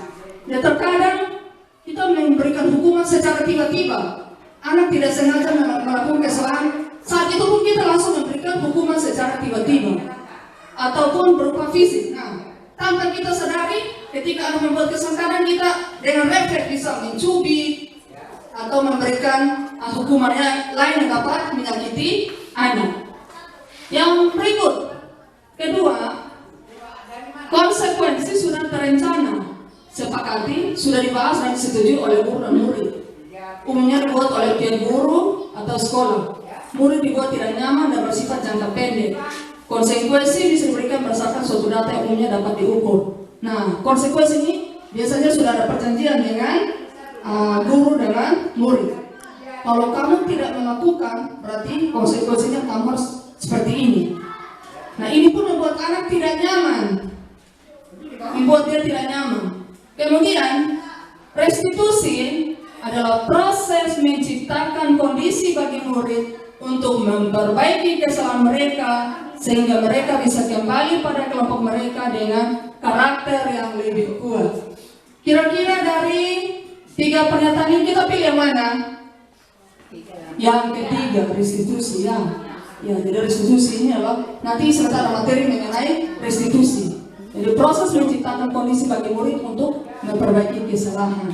Dan terkadang kita memberikan hukuman secara tiba-tiba. Anak tidak sengaja melakukan kesalahan, saat itu pun kita langsung memberikan hukuman secara tiba-tiba. Ataupun berupa fisik. Nah, tanpa kita sadari, ketika anak membuat kesalahan, kita dengan refleks bisa mencubit atau memberikan hukumannya lain yang dapat menyakiti anak. Yang berikut, kedua, konsekuensi sudah terencana, sepakati, sudah dibahas dan disetujui oleh guru dan murid. Umumnya dibuat oleh pihak guru atau sekolah. Murid dibuat tidak nyaman dan bersifat jangka pendek. Konsekuensi bisa diberikan berdasarkan suatu data yang umumnya dapat diukur. Nah, konsekuensi ini biasanya sudah ada perjanjian dengan guru dengan murid. Kalau kamu tidak melakukan, berarti konsekuensinya kamu harus seperti ini. Nah, ini pun membuat anak tidak nyaman, membuat dia tidak nyaman. Kemudian restitusi adalah proses menciptakan kondisi bagi murid untuk memperbaiki kesalahan mereka sehingga mereka bisa kembali pada kelompok mereka dengan karakter yang lebih kuat. Kira-kira dari 3 pernyataan ini kita pilih yang mana? Yang ketiga, restitusi ya. Ya, jadi restitusi ini adalah nanti serta ada materi mengenai restitusi. Jadi proses menciptakan kondisi bagi murid untuk memperbaiki kesalahan.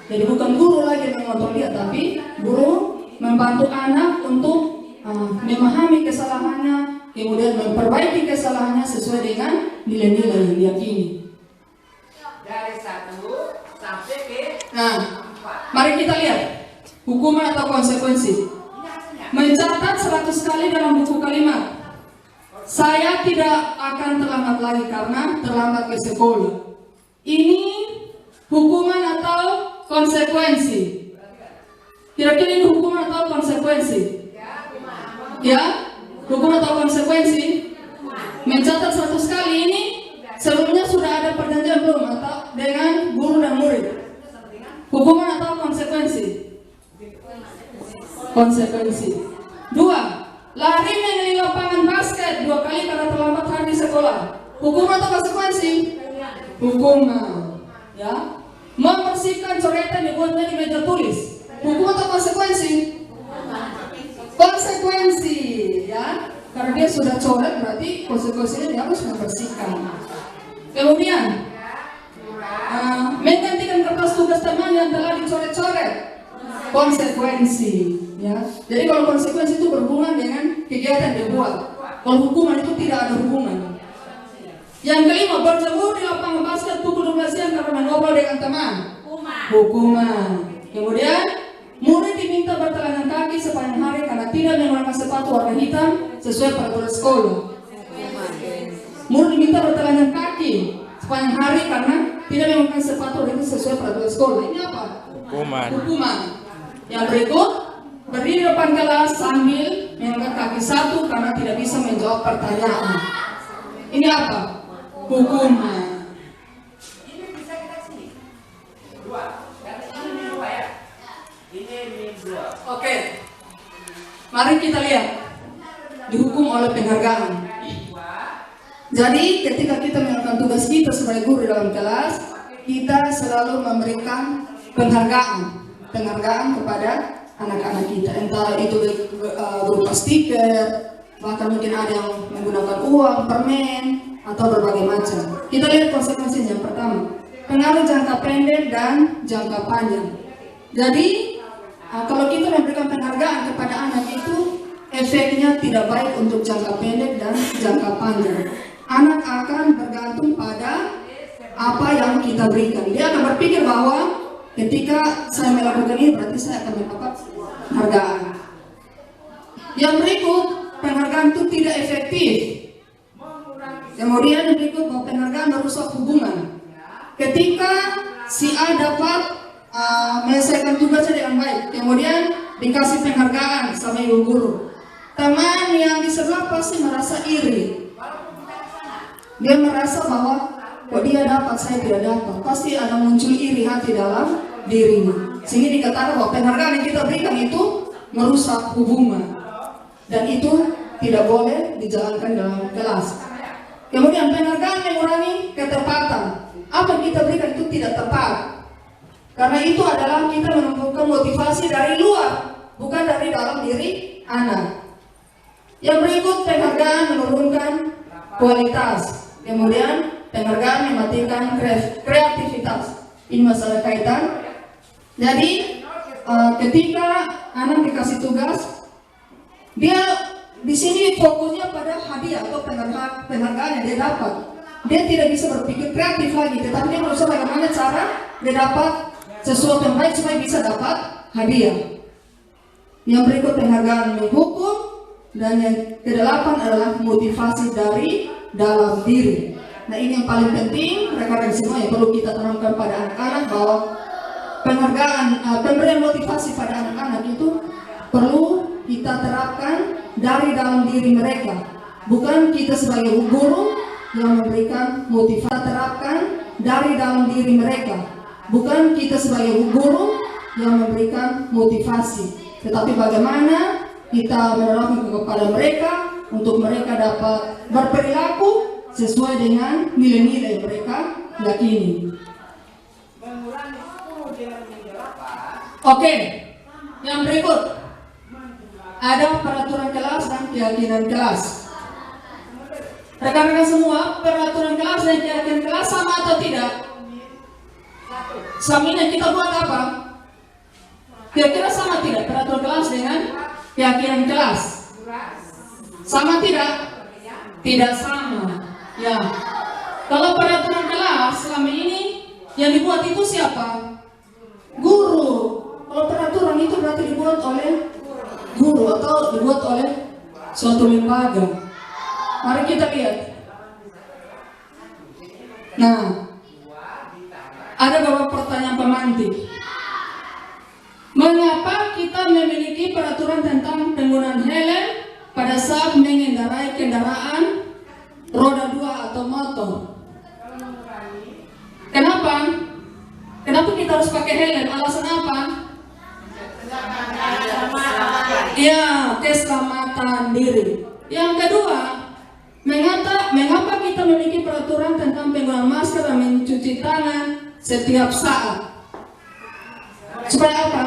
Jadi bukan guru lagi yang mengontrol dia, tapi guru membantu anak untuk memahami kesalahannya, kemudian memperbaiki kesalahannya sesuai dengan nilai-nilai yang diyakini. Dari 1 sampai ke Nah, mari kita lihat hukuman atau konsekuensi. Mencatat 100 kali dalam buku kalimat. Saya tidak akan terlambat lagi karena terlambat ke sekolah. Ini hukuman atau konsekuensi? Kira-kira ini hukuman atau konsekuensi? Ya, hukuman atau konsekuensi? Mencatat 100 kali ini sebelumnya sudah ada perjanjian belum atau dengan guru dan murid? Hukuman atau konsekuensi? Konsekuensi. 2. Lari mengelilingi lapangan basket 2 kali karena terlambat hari di sekolah. Hukuman atau konsekuensi? Hukuman. Ya. Membersihkan coretan dibuatnya di meja tulis. Hukuman atau konsekuensi? Konsekuensi. Ya. Karena dia sudah coret, berarti konsekuensinya dia harus membersihkan. Kemudian menggantikan kertas tugas teman yang telah dicoret-coret. Konsekuensi, ya. Jadi kalau konsekuensi itu berhubungan dengan kegiatan yang dibuat. Kalau hukuman itu tidak ada hubungan. Yang kelima, berjemur di lapangan basket pukul 12 siang karena ngobrol dengan teman. Hukuman. Kemudian, murid diminta bertelanjang kaki sepanjang hari karena tidak menggunakan sepatu warna hitam sesuai peraturan sekolah. Murid diminta bertelanjang kaki sepanjang hari karena tidak menggunakan sepatu warna hitam sesuai peraturan sekolah. Ini apa? Hukuman. Yang berikut, berdiri di depan kelas sambil mengangkat kaki 1 karena tidak bisa menjawab pertanyaan. Ini apa? Hukuman. ini bisa kita sini. 2. Dan ini 2 ya. Ini 2. Oke. Mari kita lihat. Dihukum oleh penghargaan. Jadi ketika kita melakukan tugas kita sebagai guru dalam kelas, kita selalu memberikan penghargaan kepada anak-anak kita, entah itu berupa stiker, bahkan mungkin ada yang menggunakan uang, permen, atau berbagai macam. Kita lihat konsekuensinya. Yang pertama, pengaruh jangka pendek dan jangka panjang. Jadi kalau kita memberikan penghargaan kepada anak itu, efeknya tidak baik untuk jangka pendek dan jangka panjang. Anak akan bergantung pada apa yang kita berikan. Dia akan berpikir bahwa ketika saya melakukan ini berarti saya akan mendapat penghargaan. Yang berikut, penghargaan itu tidak efektif. Kemudian yang berikut, bahwa penghargaan merusak hubungan. Ketika si A dapat menyelesaikan tugasnya dengan baik, kemudian dikasih penghargaan sama ibu guru, teman yang di sebelah pasti merasa iri. Dia merasa bahwa kok dia dapat, saya tidak dapat. Pasti ada muncul iri hati dalam dirinya. Sehingga dikatakan bahwa penghargaan yang kita berikan itu merusak hubungan. Dan itu tidak boleh dijalankan dalam kelas. Kemudian penghargaan mengurangi ketepatan. Apa yang kita berikan itu tidak tepat. Karena itu adalah kita menemukan motivasi dari luar, bukan dari dalam diri anak. Yang berikut, penghargaan menurunkan kualitas. Kemudian penghargaan mematikan kreativitas. Ini masalah kaitan. Jadi ketika anak dikasih tugas, dia di sini fokusnya pada hadiah atau penghargaan yang dia dapat. Dia tidak bisa berpikir kreatif lagi, tetapi dia berusaha bagaimana cara dia dapat sesuatu yang baik supaya bisa dapat hadiah. Yang berikut, penghargaan menghukum, dan yang kedelapan adalah motivasi dari dalam diri. Nah, ini yang paling penting, rekan-rekan semua, yang perlu kita tanamkan pada anak-anak, bahwa penghargaan, pemberian motivasi pada anak-anak itu perlu kita terapkan dari dalam diri mereka. Bukan kita sebagai guru yang memberikan motivasi, terapkan dari dalam diri mereka. Bukan kita sebagai guru yang memberikan motivasi, tetapi bagaimana kita menerapkan kepada mereka untuk mereka dapat berperilaku sesuai dengan nilai-nilai mereka yakini. Oke, yang berikut ada peraturan kelas dan keyakinan kelas. Rekan-rekan semua, peraturan kelas dan keyakinan kelas sama atau tidak? Selama kita buat apa? Kira-kira sama tidak peraturan kelas dengan keyakinan kelas? Sama tidak? Tidak sama. Ya. Kalau peraturan kelas selama ini yang dibuat itu siapa? Guru. Kalau peraturan itu berarti dibuat oleh guru atau dibuat oleh suatu lembaga. Mari kita lihat. Nah, ada beberapa pertanyaan pemantik. Mengapa kita memiliki peraturan tentang penggunaan helm pada saat mengendarai kendaraan roda 2 atau motor? Kenapa? Kenapa kita harus pakai helm? Alasan apa? Ya, keselamatan diri. Yang kedua, mengapa kita memiliki peraturan tentang penggunaan masker dan mencuci tangan setiap saat? Supaya apa?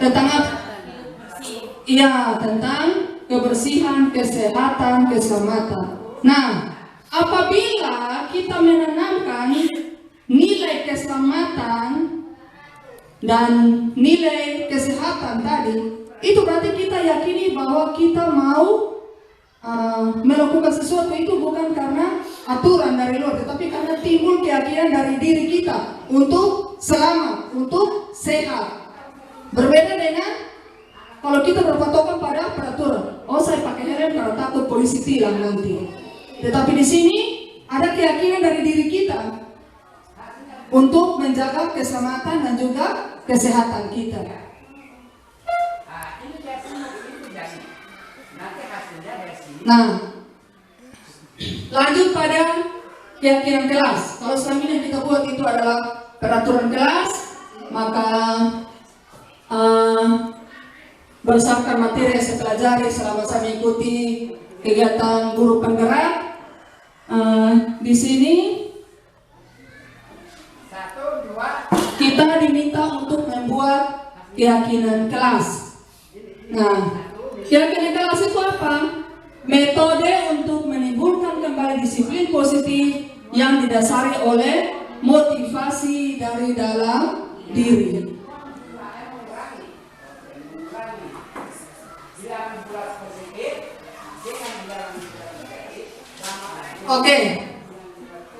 Tentang apa? Iya, tentang kebersihan, kesehatan, keselamatan. Nah, apabila kita menanamkan nilai keselamatan dan nilai kesehatan tadi, itu berarti kita yakini bahwa kita mau melakukan sesuatu itu bukan karena aturan dari luar, tetapi karena timbul keyakinan dari diri kita untuk selamat, untuk sehat. Berbeda dengan kalau kita berpatokan pada peraturan. Oh, saya pakai helm karena takut polisi tilang nanti. Tetapi di sini ada keyakinan dari diri kita untuk menjaga keselamatan dan juga kesehatan kita. Nah, lanjut pada keyakinan kelas. Kalau selama ini yang kita buat itu adalah peraturan kelas, maka berdasarkan materi yang saya pelajari selama saya mengikuti kegiatan guru penggerak, di sini kita diminta untuk membuat keyakinan kelas. Nah, keyakinan kelas itu apa? Metode untuk menimbulkan kembali disiplin positif yang didasari oleh motivasi dari dalam diri. Oke,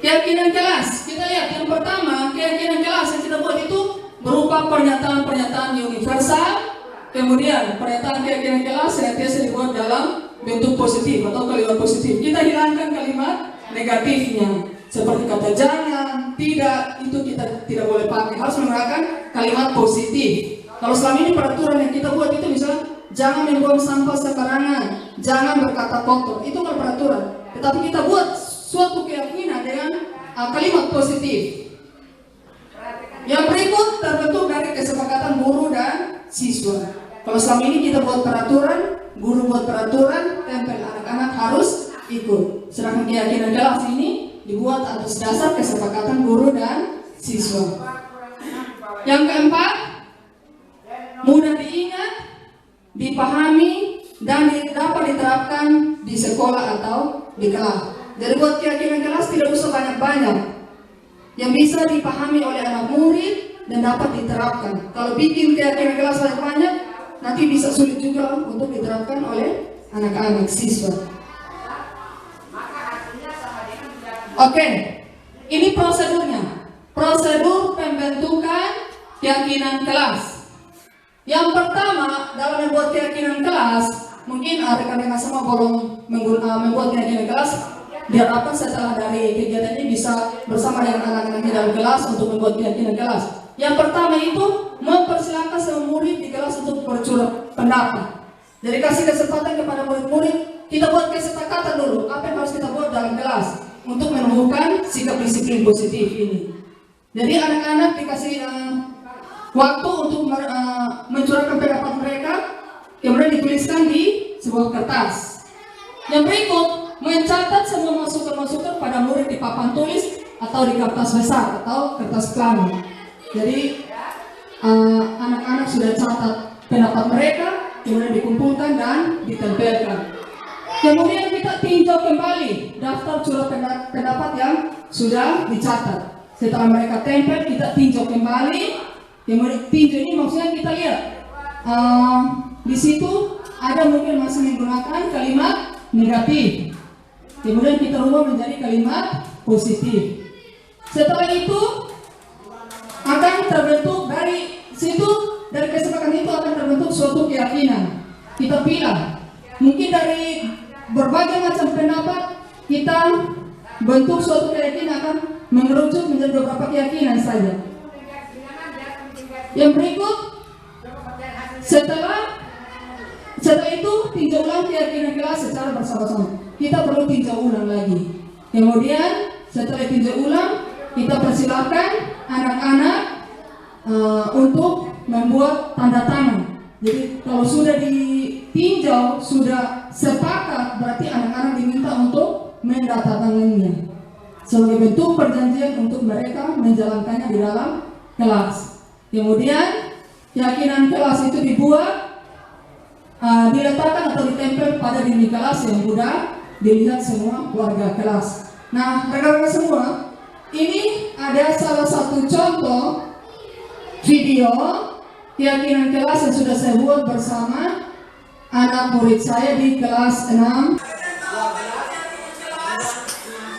keyakinan kelas. Kita lihat yang pertama, keyakinan kelas yang kita buat itu berupa pernyataan-pernyataan universal. Kemudian pernyataan keyakinan kelas senantiasa dibuat dalam bentuk positif atau kalimat positif. Kita hilangkan kalimat negatifnya, seperti kata jangan, tidak, itu kita tidak boleh pakai. Harus menggunakan kalimat positif. Kalau selama ini peraturan yang kita buat itu misalnya jangan membuang sampah sembarangan, jangan berkata kotor, itu kan peraturan. Tetapi kita buat suatu keyakinan dengan kalimat positif. Yang berikut terbentuk dari kesepakatan guru dan siswa. Kalau selama ini kita buat peraturan, guru buat peraturan, tempel, anak-anak harus ikut. Sedangkan keyakinan kelas ini dibuat atas dasar kesepakatan guru dan siswa. Yang keempat, mudah diingat, dipahami, dan dapat diterapkan di sekolah atau di kelas. Jadi buat keyakinan kelas tidak usah banyak-banyak. Yang bisa dipahami oleh anak murid dan dapat diterapkan. Kalau bikin keyakinan kelas banyak-banyak, nanti bisa sulit juga untuk diterapkan oleh anak-anak siswa. Oke, ini prosedurnya. Prosedur pembentukan keyakinan kelas. Yang pertama, dalam membuat keyakinan kelas, mungkin rekan-rekan semua belum membuat keyakinan kelas. Diharapkan setelah dari kegiatan ini bisa bersama dengan anak-anak di dalam kelas untuk membuat keyakinan kelas. Yang pertama itu mempersilahkan semua murid di kelas untuk bercurah pendapat. Jadi kasih kesempatan kepada murid-murid, kita buat kesepakatan dulu apa yang harus kita buat dalam kelas untuk menemukan sikap disiplin positif ini. Jadi anak-anak dikasih waktu untuk mencurahkan pendapat mereka, kemudian dituliskan di sebuah kertas. Yang berikut, mencatat semua masukan-masukan pada murid di papan tulis atau di kertas besar atau kertas plano. Jadi anak-anak sudah catat pendapat mereka, kemudian dikumpulkan dan ditempelkan. Kemudian kita tinjau kembali daftar curah pendapat yang sudah dicatat. Setelah mereka tempel, kita tinjau kembali. Kemudian tinjau ini maksudnya kita lihat di situ ada mungkin masih menggunakan kalimat negatif. Kemudian kita rubah menjadi kalimat positif. Setelah itu akan terbentuk dari situ, dari kesepakatan itu akan terbentuk suatu keyakinan. Kita pilih. Mungkin dari berbagai macam pendapat kita bentuk suatu keyakinan akan mengerucut menjadi beberapa keyakinan saja. Yang berikut, setelah itu tinjau ulang keyakinan kelas secara bersama-sama. Kita perlu tinjau ulang lagi. Kemudian setelah tinjau ulang, kita persilakan anak-anak untuk membuat tanda tangan. Jadi kalau sudah ditinjau, sudah sepakat, berarti anak-anak diminta untuk mendatangkannya sebagai bentuk perjanjian untuk mereka menjalankannya di dalam kelas. Kemudian keyakinan kelas itu dibuat, diletakkan atau ditempel pada dinding kelas yang mudah dilihat semua warga kelas. Nah, rekan-rekan semua, ini ada salah satu contoh video keyakinan kelas yang sudah saya buat bersama anak murid saya di kelas 6.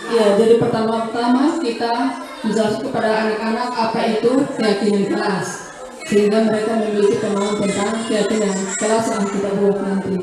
Ya, jadi pertama-tama kita menjelaskan kepada anak-anak apa itu keyakinan kelas, sehingga mereka memiliki pemahaman tentang keyakinan kelas yang kita buat nanti.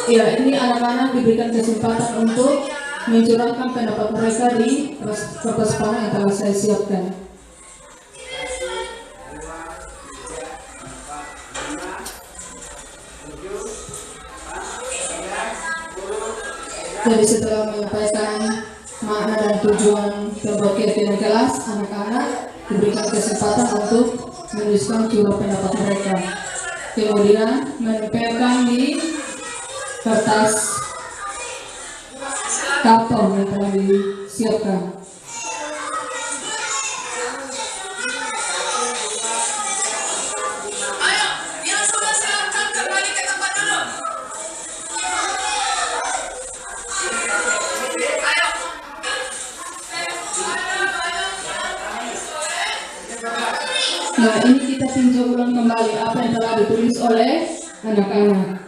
Ya, ini anak-anak diberikan kesempatan untuk mencurahkan pendapat mereka di kertas panel yang telah saya siapkan. Jadi setelah menyampaikan makna dan tujuan berbagai kegiatan kelas, anak-anak diberikan kesempatan untuk menuliskan curah pendapat mereka. Kemudian menempelkan di kertas karton yang telah disiapkan. Nah, ini kita tinjau ulang kembali apa yang telah ditulis oleh anak-anak.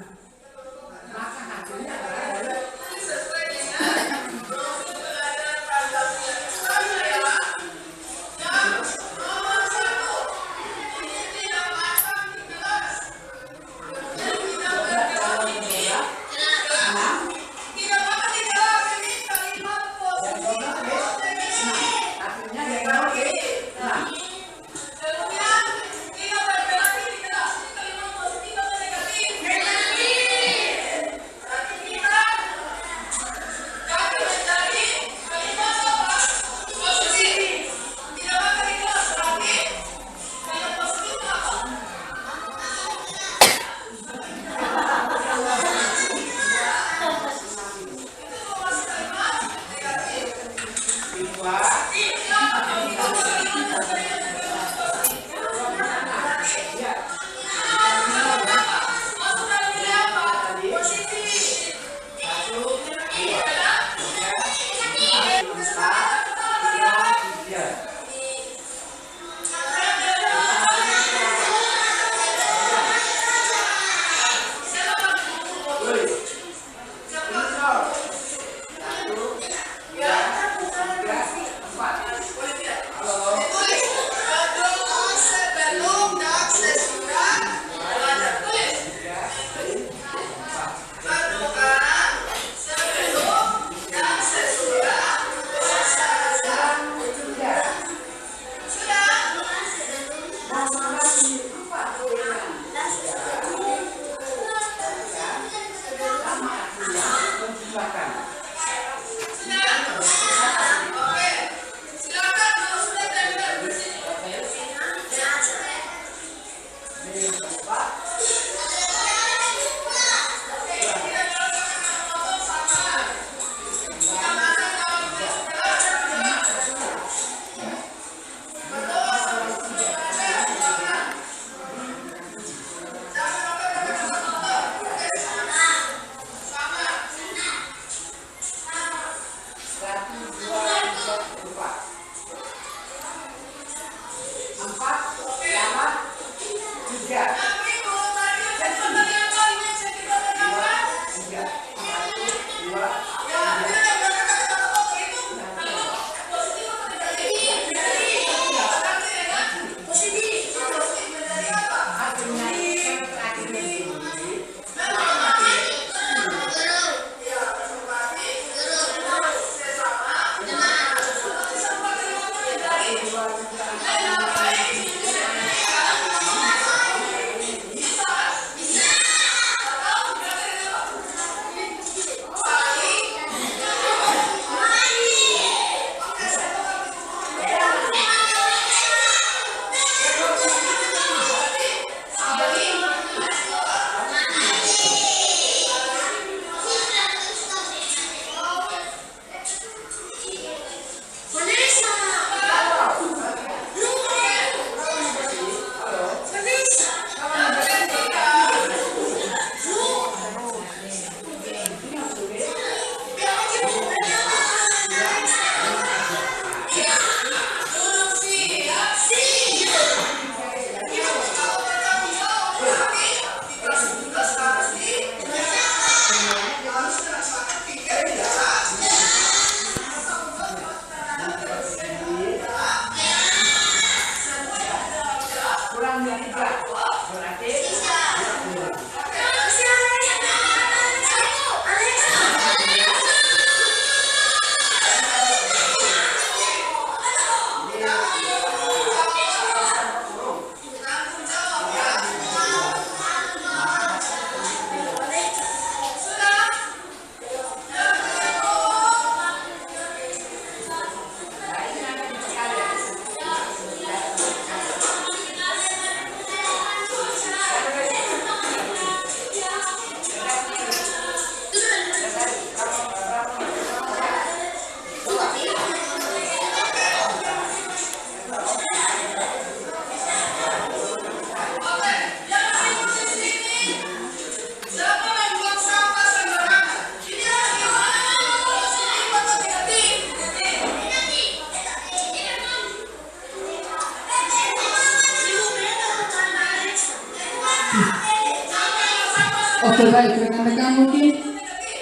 Oke, baik rekan-rekan, mungkin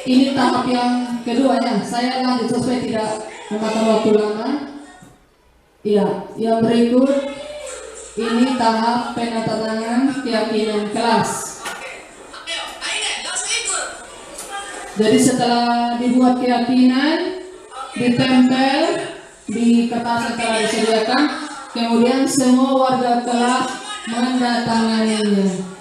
ini tahap yang kedua ya. Saya lanjut supaya tidak memakan waktu lama. Iya, yang berikut ini tahap penandatanganan keyakinan kelas. Jadi setelah dibuat keyakinan, ditempel di kertas yang telah disediakan, kemudian semua warga kelas menandatanganinya.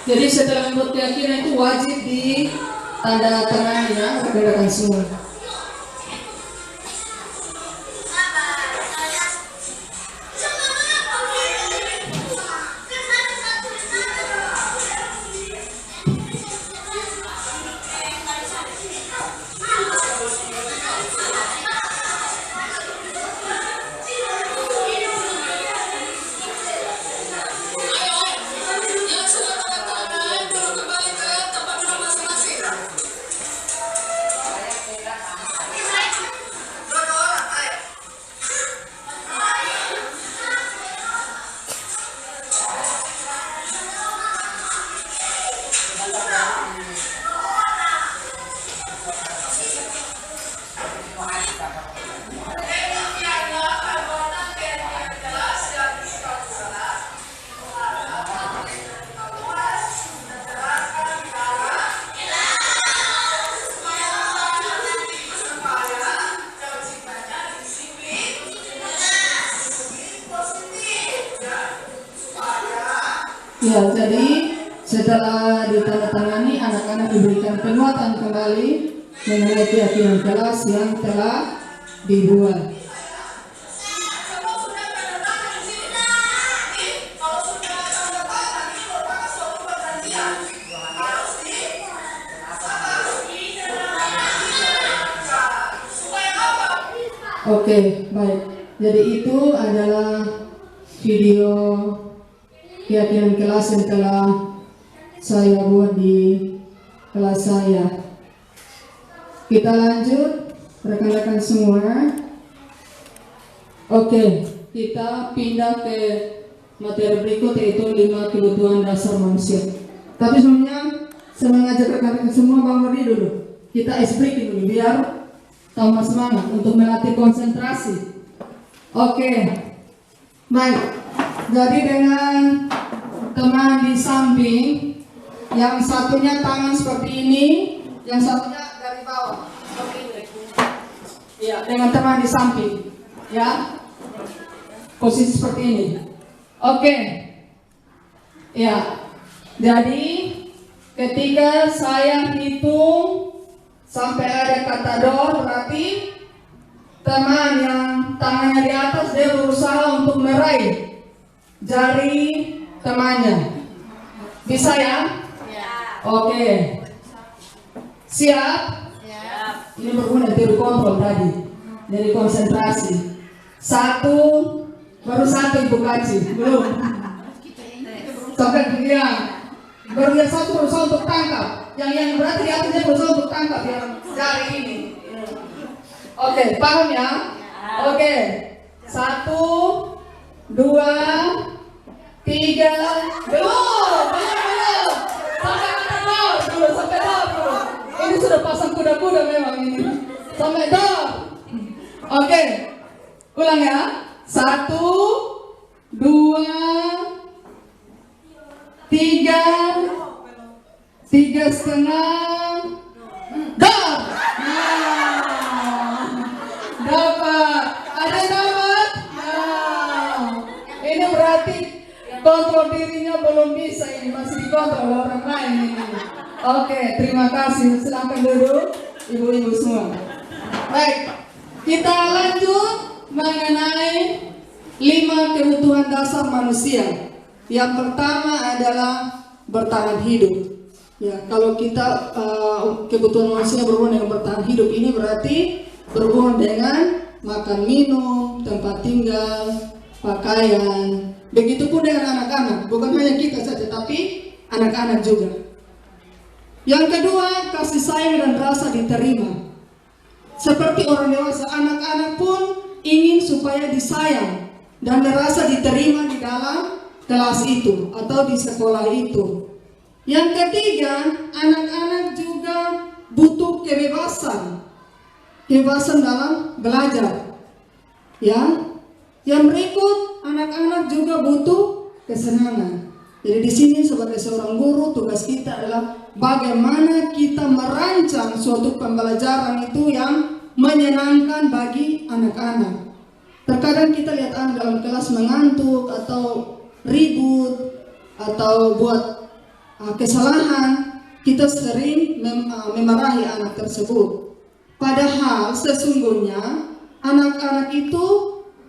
Jadi setelah membuat keyakinan itu wajib ditandatangani ya rekan-rekan semua. Ya, jadi setelah ditandatangani, anak-anak diberikan penguatan kembali mengenai keyakinan kelas yang telah dibuat. Oke, baik. Jadi itu adalah video keyakinan kelas yang telah saya buat di kelas saya. Kita lanjut rekan-rekan semua. Oke, kita pindah ke materi berikut yaitu 5 kebutuhan dasar manusia. Tapi sebelumnya saya mengajak rekan-rekan semua bangun dulu. Kita ice breaking dulu biar tambah semangat untuk melatih konsentrasi. Oke, baik. Jadi dengan teman di samping, yang satunya tangan seperti ini, yang satunya dari bawah seperti ini. Ya, dengan teman di samping, ya, posisi seperti ini. Oke, ya. Jadi ketika saya hitung sampai ada kata dor, berarti teman yang tangannya di atas dia berusaha untuk meraih jari temannya. Bisa ya? Ya. Oke. Siap? Siap. Ini berguna dari kontrol tadi, dari konsentrasi. Baru satu Ibu Kaci, belum. Sampai dia baru yang satu berusaha untuk tangkap. Yang berarti di atasnya berusaha untuk tangkap yang jari ini. Oke, paham ya? Oke. 1, 2, 3, belum. Sampai kata dor dulu, sampai dor dulu. Ini sudah pasang kuda-kuda memang ini. Sampai dor. Oke, ulang ya. 1, 2, 3, 3,5, dor. Dapat. Ada dapat? Ini berarti kontrol dirinya belum bisa, ini masih dikontrol orang lain ini. Oke, terima kasih. Silakan duduk ibu-ibu semua. Baik, kita lanjut mengenai 5 kebutuhan dasar manusia. Yang pertama adalah bertahan hidup. Ya, kalau kita kebutuhan manusia berhubungan dengan bertahan hidup, ini berarti berhubungan dengan makan minum, tempat tinggal, pakaian. Begitupun dengan anak-anak. anak-anak juga. Yang kedua, kasih sayang dan rasa diterima. Seperti orang dewasa, anak-anak pun ingin supaya disayang dan merasa diterima di dalam kelas itu atau di sekolah itu. Yang ketiga, anak-anak juga butuh kebebasan dalam belajar. Ya, yang berikut, anak-anak juga butuh kesenangan. Jadi di sini sebagai seorang guru, tugas kita adalah bagaimana kita merancang suatu pembelajaran itu yang menyenangkan bagi anak-anak. Terkadang kita lihat anak dalam kelas mengantuk atau ribut atau buat kesalahan, kita sering memarahi anak tersebut. Padahal sesungguhnya anak-anak itu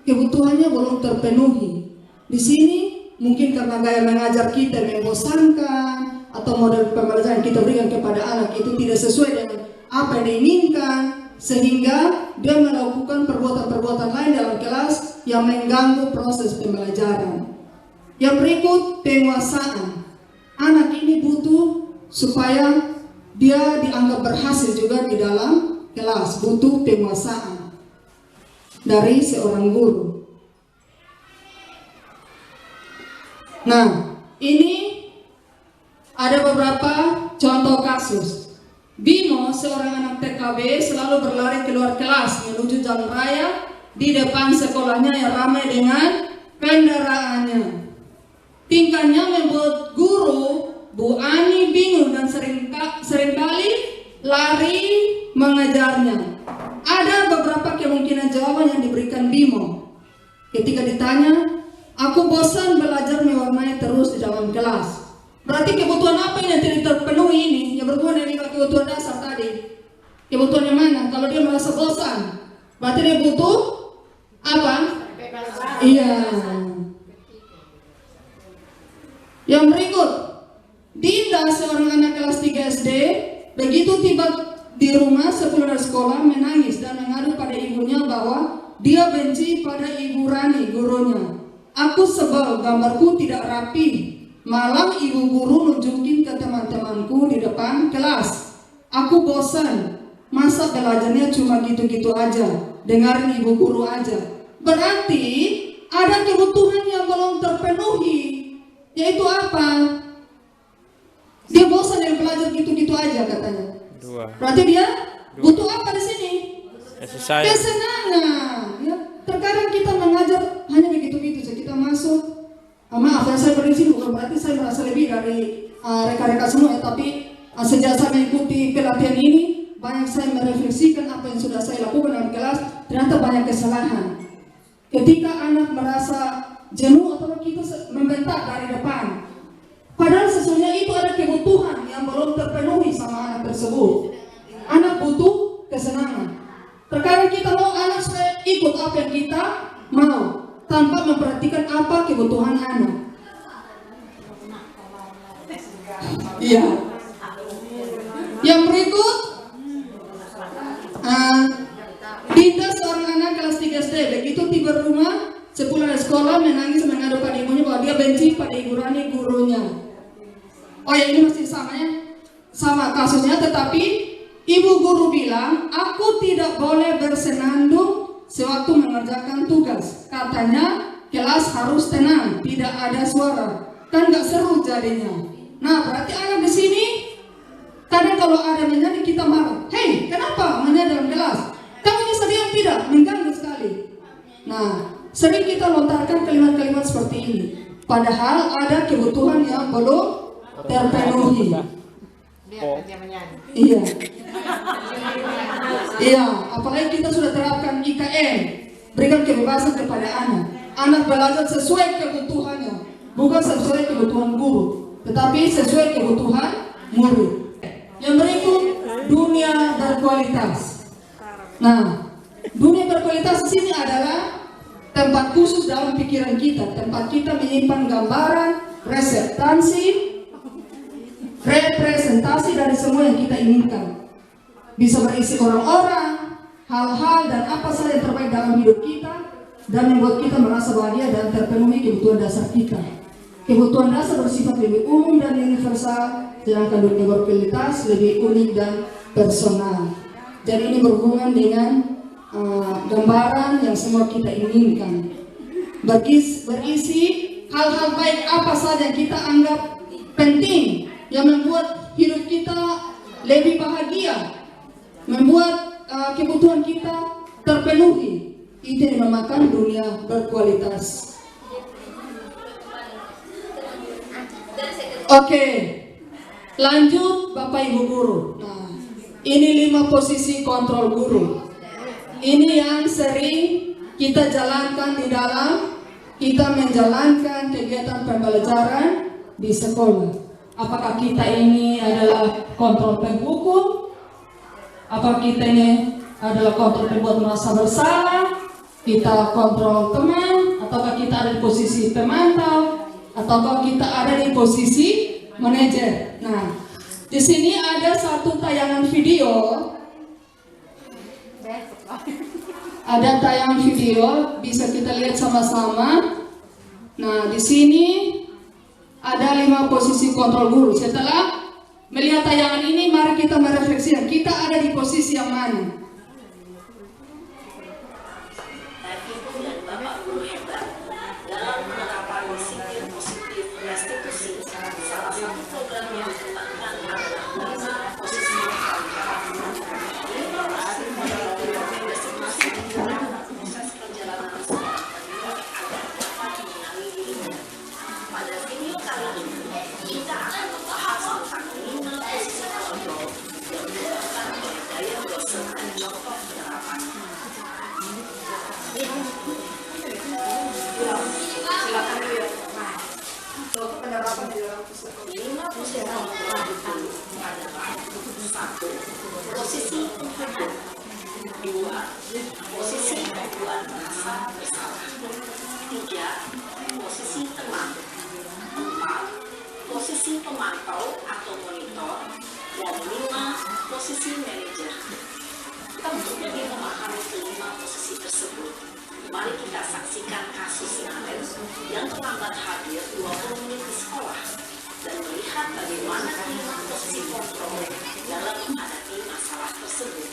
kebutuhannya belum terpenuhi. Di sini mungkin karena gaya mengajar kita membosankan atau model pembelajaran kita berikan kepada anak itu tidak sesuai dengan apa yang diinginkan, sehingga dia melakukan perbuatan-perbuatan lain dalam kelas yang mengganggu proses pembelajaran. Yang berikut, penguasaan. Anak ini butuh supaya dia dianggap berhasil juga di dalam kelas, butuh penguasaan dari seorang guru. Nah, ini ada beberapa contoh kasus. Bimo, seorang anak TKB, selalu berlari keluar kelas menuju jalan raya di depan sekolahnya yang ramai dengan kendaraannya. Tingkahnya membuat guru Bu Ani bingung dan seringkali lari mengejarnya. Ada beberapa kemungkinan jawaban yang diberikan Bimo. Ketika ditanya, aku bosan belajar mewarnai terus di dalam kelas. Berarti kebutuhan apa yang tidak terpenuhi ini? Yang berhubungan dengan kebutuhan dasar tadi. Kebutuhan yang mana? Kalau dia merasa bosan, berarti dia butuh apa? Iya. Yang berikut, Dinda, seorang anak kelas 3 SD, begitu tiba di rumah sepulang dari sekolah menangis dan mengadu pada ibunya bahwa dia benci pada Ibu Rani, gurunya. Aku sebel, gambarku tidak rapi. Malam ibu guru nunjukin ke teman-temanku di depan kelas. Aku bosan, masa belajarnya cuma gitu-gitu aja, dengarin ibu guru aja. Berarti ada kebutuhan yang belum terpenuhi, yaitu apa? Dia bosan yang belajar gitu-gitu aja katanya. Berarti dia butuh apa di sini? Kesenangan. Ya, terkadang kita mengajar hanya begitu-begitu saja. Kita masuk. Maaf ya, saya berdiri sini bukan berarti saya merasa lebih dari rekan-rekan semua ya, tapi sejak saya mengikuti pelatihan ini, banyak saya merefleksikan apa yang sudah saya lakukan dalam kelas. Ternyata banyak kesalahan. Ketika anak merasa jenuh atau kita membentak dari depan, padahal sesungguhnya itu ada kebutuhan yang belum terpenuhi sama anak tersebut. Anak butuh kesenangan. Terkadang kita mau anak supaya ikut apa yang kita mau, tanpa memperhatikan apa kebutuhan anak. Iya. Yang berikut, Dinda, seorang anak kelas 3 SD, begitu tiba rumah sepulang dari sekolah menangis mengadu pada ibunya bahwa dia benci pada Ibu Rani, gurunya. Oh ya, ini masih sama kasusnya, tetapi ibu guru bilang, aku tidak boleh bersenandung sewaktu mengerjakan tugas. Katanya kelas harus tenang, tidak ada suara, kan gak seru jadinya. Nah, berarti anak di sini kadang kalau ada menyanyi kita marah. Hei, kenapa menyanyi dalam kelas? Kamu bisa diam tidak? Mengganggu sekali. Nah, sering kita lontarkan kalimat-kalimat seperti ini. Padahal ada kebutuhan yang belum terpenuhi. Iya. Iya, apalagi kita sudah terapkan IKN, berikan kebebasan kepada anak. Anak belajar sesuai kebutuhannya, bukan sesuai kebutuhan guru, tetapi sesuai kebutuhan murid. Yang berikut, dunia berkualitas. Nah, dunia berkualitas di sini adalah tempat khusus dalam pikiran kita, tempat kita menyimpan gambaran, representasi dari semua yang kita inginkan. Bisa berisi orang-orang, hal-hal dan apa saja yang terbaik dalam hidup kita dan membuat kita merasa bahagia dan terpenuhi kebutuhan dasar kita. Kebutuhan dasar bersifat lebih umum dan universal, sedangkan dunia berkualitas lebih unik dan personal. Jadi ini berhubungan dengan gambaran yang semua kita inginkan. Berisi hal-hal baik apa saja yang kita anggap penting, yang membuat hidup kita lebih bahagia, membuat kebutuhan kita terpenuhi. Itu yang dinamakan dunia berkualitas. Oke, lanjut Bapak Ibu Guru. Nah, ini 5 posisi kontrol guru. Ini yang sering kita jalankan di dalam kita menjalankan kegiatan pembelajaran di sekolah. Apakah kita ini adalah kontrol penghukum? Apakah kita ini adalah kontrol pembuat merasa bersalah? Kita kontrol teman? Ataukah kita ada di posisi pemantau? Ataukah kita ada di posisi manajer? Nah, di sini ada satu tayangan video. Ada tayangan video, bisa kita lihat sama-sama. Nah, di sini ada 5 posisi kontrol guru. Setelah melihat tayangan ini, mari kita merefleksikan, kita ada di posisi yang mana? Posisi pemantau atau monitor, dan 5 posisi manajer. Kita untuk lebih memahami kelima posisi tersebut, mari kita saksikan kasus Naren yang terlambat hadir 20 menit di sekolah dan melihat bagaimana kelima posisi kontrol dalam menghadapi masalah tersebut.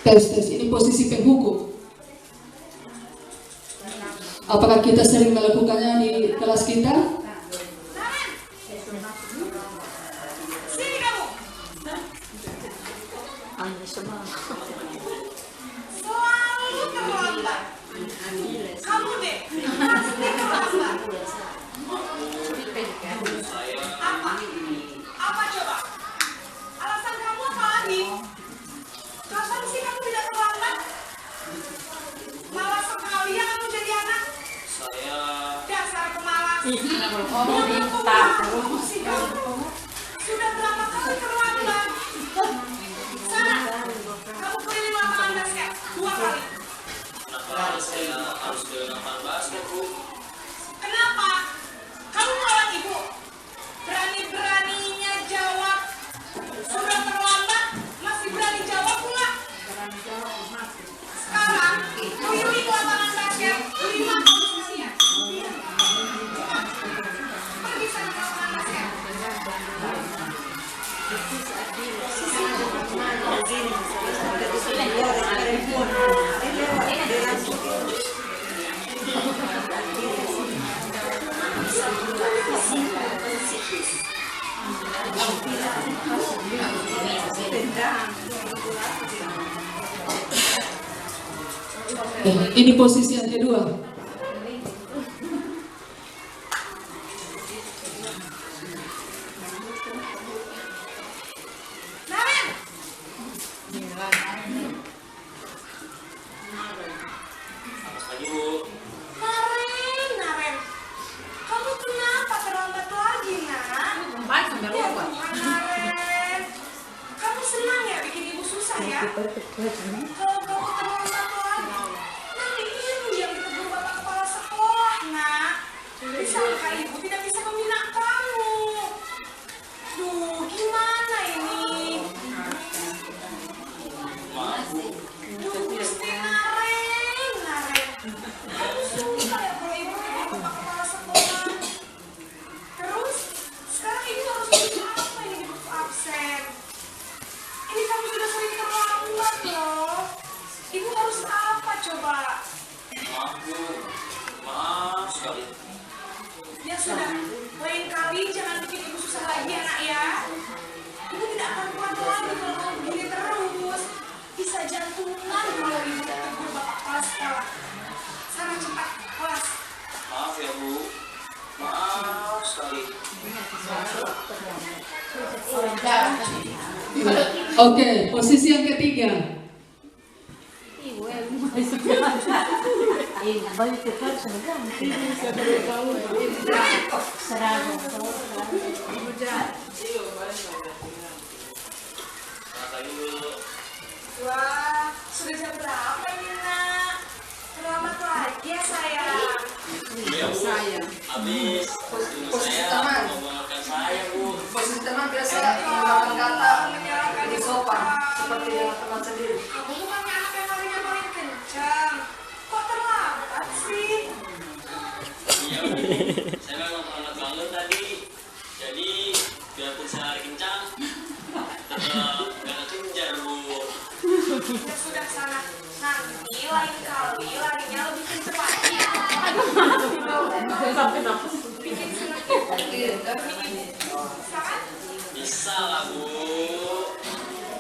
Tes, ini posisi penghukum. Apakah kita sering melakukannya di kelas kita? Sini kamu. Selalu terlambat. Kamu deh, pasti terlambat. Apa? Apa coba? Alasan kamu apa lagi? Kapan sih kamu tidak terlambat? Malas sekali ya kamu jadi anak. Dasar pemalas. Sudah berapa kali terlambat? Sana, kamu keliling lapangan basket 2 kali. Kenapa saya harus ke lapangan basket, Bu? Kenapa? Kamu melawan ibu. Berani-beraninya jawab. Sudah terlambat, masih berani jawab pula. Sekarang, keliling lapangan basket 5 posisinya. Pergi sana ke lapangan basket. Ini posisi yang kedua. Naren! Naren! Kamu kenapa terlambat lagi, nak? Ya Tuhan, Naren. Kamu senang ya bikin ibu susah ya? Kalau kamu terlambat lagi, nanti ibu yang ditegur bapak kepala sekolah, nak. Disangka ibu tidak bisa membina kamu. Duh, gimana ini? Mesti ngareng. Susah ya kalau ibu jadi kepala sekolah. Terus sekarang ibu harus bikin apa ini buku absen? Ini kamu sudah sering terlambat loh. Ibu harus apa coba? Maaf Bu, maaf sekali. Ya sudah, lain kali jangan bikin ibu susah lagi anak ya. Ibu tidak akan kuat lagi kalau kamu begini terus. Bisa jantungan kalau ibu tegur bapak kepala sekolah. Sana cepat kelas. Maaf ya Bu, maaf sekali. Oke, posisi yang ketiga. Wah, sudah jam berapa ini nak? Selamat lagi ya sayang. Iya Bu, habis Posisi saya teman. menguatkan saya Bu. Posisi teman biasa menggunakan kata Menyalahkan di sopan seperti yang teman sendiri. Kamu bukannya anak yang larinya paling kencang. Kok terlambat sih? Iya Bu, saya memang terlambat bangun tadi. Jadi biarpun saya lari kencang, tetap gak kejar Bu. Ya sudah sana. Nanti lain kali larinya lebih kencang lagi. Sampai nafas. Bikin sedikit. Bisa kan? Bisa lah Bu.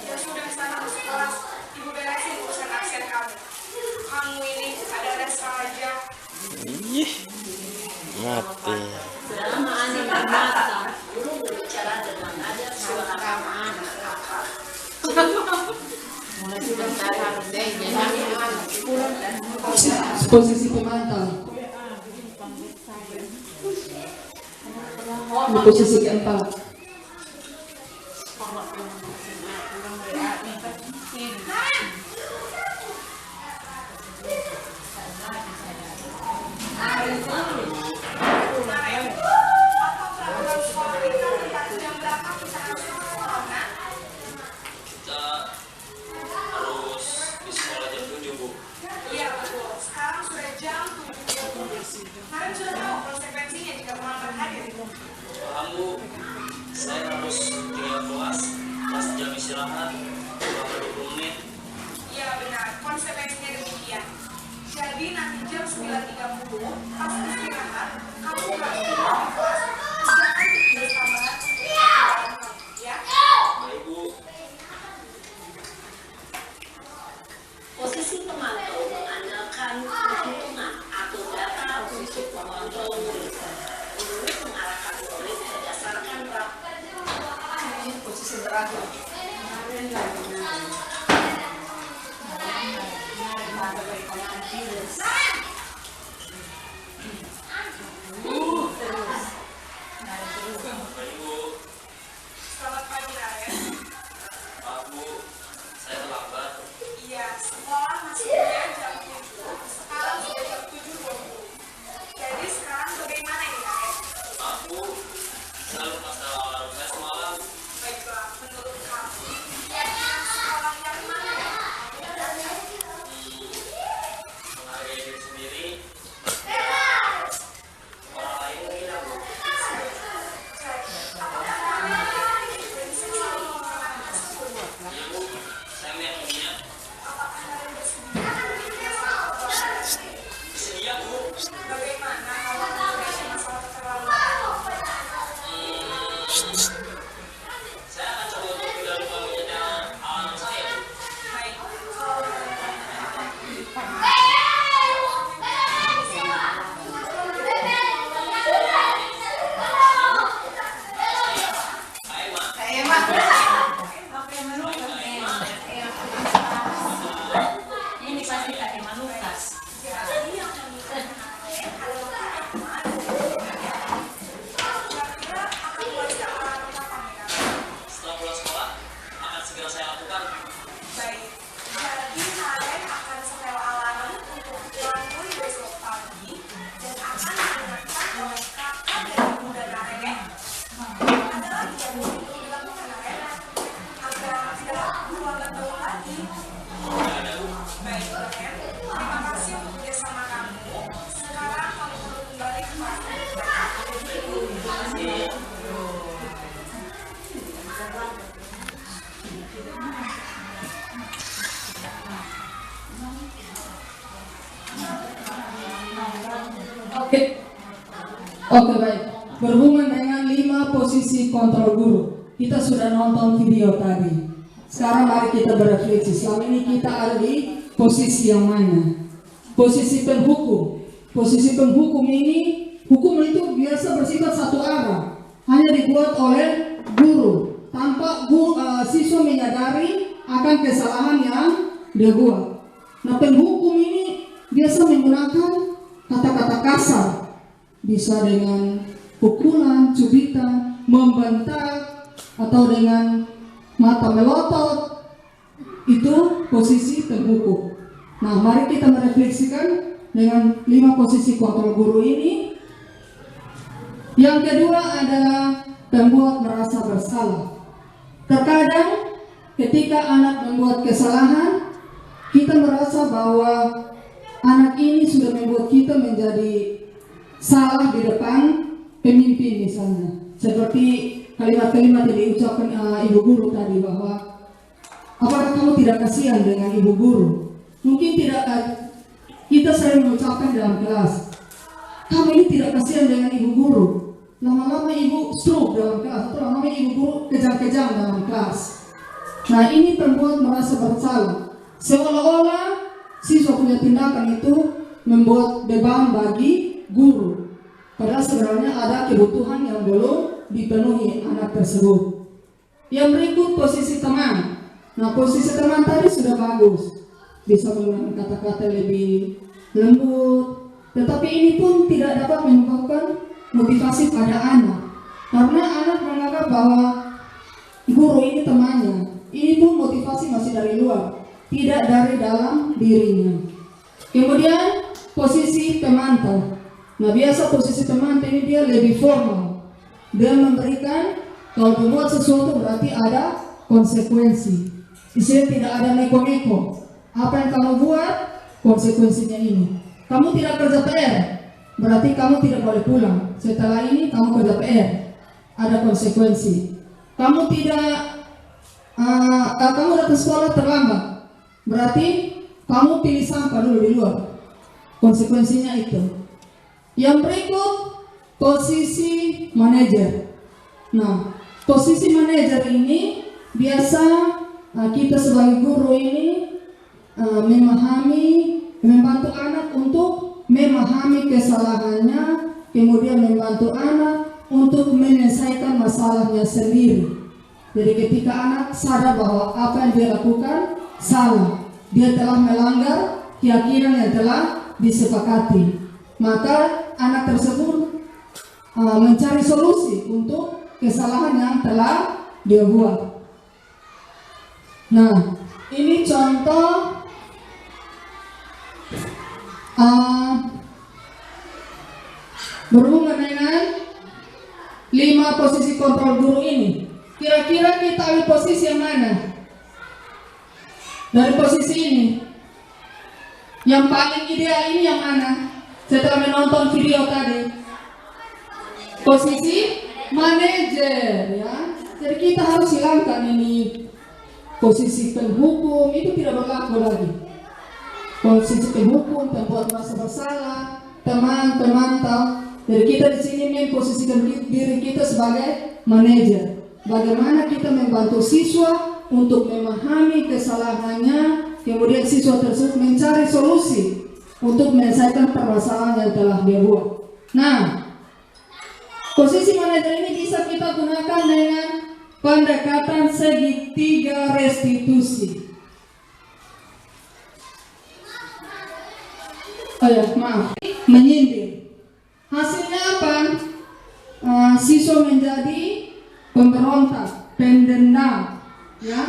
Ya sudah sana masuk kelas. Ibu beresin urusan absen kamu. Kamu ini ada saja. Mati. Selama anak bermata. Guru berbicara dengan nada suara ramah dan akar. Mulai sebentar harus deh, jangan pulang dan Posisi pemantau. Di posisi keempat. Kita harus di sekolah jam 7 Bu. Iya betul. Sekarang sudah jam 7. Kalian sudah tahu konsekuensinya jika terlambat hadir. Paham Bu, saya harus tinggal kelas pas jam istirahat selama 20 menit. Iya benar. Konsekuensinya demikian. Jadi nanti jam 9.30 pas istirahat kamu harus tinggal di kelas. Jangan tugas tambahan. Ya. Baik Bu. Posisi pemantau mengandalkan perhitungan atau data untuk memantau murid. Murid mengarahkan murid berdasarkan Posisi terakhir. Baik Bu. Selamat pagi Naren. Maaf Bu, saya terlambat. Iya, sekolah masuknya jam 7. Sekarang sudah jam 7.20. Jadi sekarang bagaimana ini Naren? Maaf Bu, saya lupa setelah alarm saya semalam. Baiklah, menurut kamu, keyakinan sekolah yang mana ya? Menghargai diri sendiri. Orang lain mungkin Bu. Iya Bu, saya meyakininya. Bersedia Bu. Bagaimana kalau menghadapi masalah keterlambatan? Saya akan coba untuk tidak lupa menyetel alarm saya Bu. Baik, kalau Ini pasti Kak Emma Lukas. Setelah pulang sekolah, akan segera saya lakukan. baik, jadi kalian akan setel alarm untuk bangun besok pagi dan akan digunakan oleh kakak dan ibu dan Naren ya. Ada lagi yang perlu dilakukan Naren agar tidak terlambat bangun lagi. Baik, Ren. Terima kasih untuk kerjasama kamu. Sekarang kamu perlu kembali ke kelas. Oke, baik. Berhubungan dengan 5 posisi kontrol guru, kita sudah nonton video tadi. Sekarang mari kita berefleksi. Selama ini kita ada di posisi yang mana? Posisi penghukum. Posisi penghukum ini, hukum itu biasa bersifat satu arah, hanya dibuat oleh guru tanpa siswa menyadari akan kesalahan yang dia buat. Nah, penghukum ini biasa menggunakan kata-kata kasar, bisa dengan pukulan, cubitan, membentak, atau dengan mata melotot. Itu posisi penghukum. Nah, mari kita merefleksikan dengan 5 posisi kontrol guru ini. Yang kedua adalah membuat merasa bersalah. Terkadang ketika anak membuat kesalahan, kita merasa bahwa anak ini sudah membuat kita menjadi salah di depan pemimpin misalnya. Seperti kalimat-kalimat yang diucapkan ibu guru tadi, bahwa apakah kamu tidak kasihan dengan ibu guru? Mungkin tidak, kita sering mengucapkan dalam kelas, kamu ini tidak kasihan dengan ibu guru. Lama-lama ibu stroke dalam kelas, atau lama-lama ibu guru kejang-kejang dalam kelas. Nah, ini membuat merasa bersalah. Seolah-olah siswa punya tindakan itu membuat beban bagi guru. Padahal sebenarnya ada kebutuhan yang belum dipenuhi anak tersebut. Yang berikut posisi teman. Nah, posisi teman tadi sudah bagus, bisa menggunakan kata-kata lebih lembut, tetapi ini pun tidak dapat menyebabkan motivasi pada anak, karena anak menganggap bahwa guru ini temannya. Ini pun motivasi masih dari luar, tidak dari dalam dirinya. Kemudian posisi pemantau. Nah, biasa posisi pemantau ini dia lebih formal. Dia memberikan, kalau membuat sesuatu berarti ada konsekuensi. Di sini tidak ada neko-neko. Apa yang kamu buat, konsekuensinya ini. Kamu tidak kerja PR, berarti kamu tidak boleh pulang. Setelah ini kamu kerja PR, ada konsekuensi. Kamu kamu datang sekolah terlambat, berarti kamu pilih sampah dulu di luar. Konsekuensinya itu. Yang berikut posisi manajer. Nah, posisi manajer ini biasa kita sebagai guru ini membantu anak untuk memahami kesalahannya, kemudian membantu anak untuk menyelesaikan masalahnya sendiri. Jadi ketika anak sadar bahwa apa yang dia lakukan salah, dia telah melanggar keyakinan yang telah disepakati, maka anak tersebut mencari solusi untuk kesalahan yang telah dia buat. Nah, ini contoh berhubungan dengan 5 posisi kontrol guru ini. Kira-kira kita ambil posisi yang mana? Dari posisi ini, yang paling ideal ini yang mana? Setelah menonton video tadi, posisi manajer, ya. Jadi kita harus hilangkan ini posisi penghukum, itu tidak berlaku lagi. Posisi penghukum, pembuat merasa bersalah, teman, pemantau. Jadi kita di sini memposisikan diri kita sebagai manajer. Bagaimana kita membantu siswa untuk memahami kesalahannya, kemudian siswa tersebut mencari solusi untuk menyelesaikan permasalahan yang telah dia buat. Nah, posisi manajer ini bisa kita gunakan dengan pendekatan segitiga restitusi. Menyindir. Hasilnya apa? Siswa menjadi pemberontak, pendendam, ya.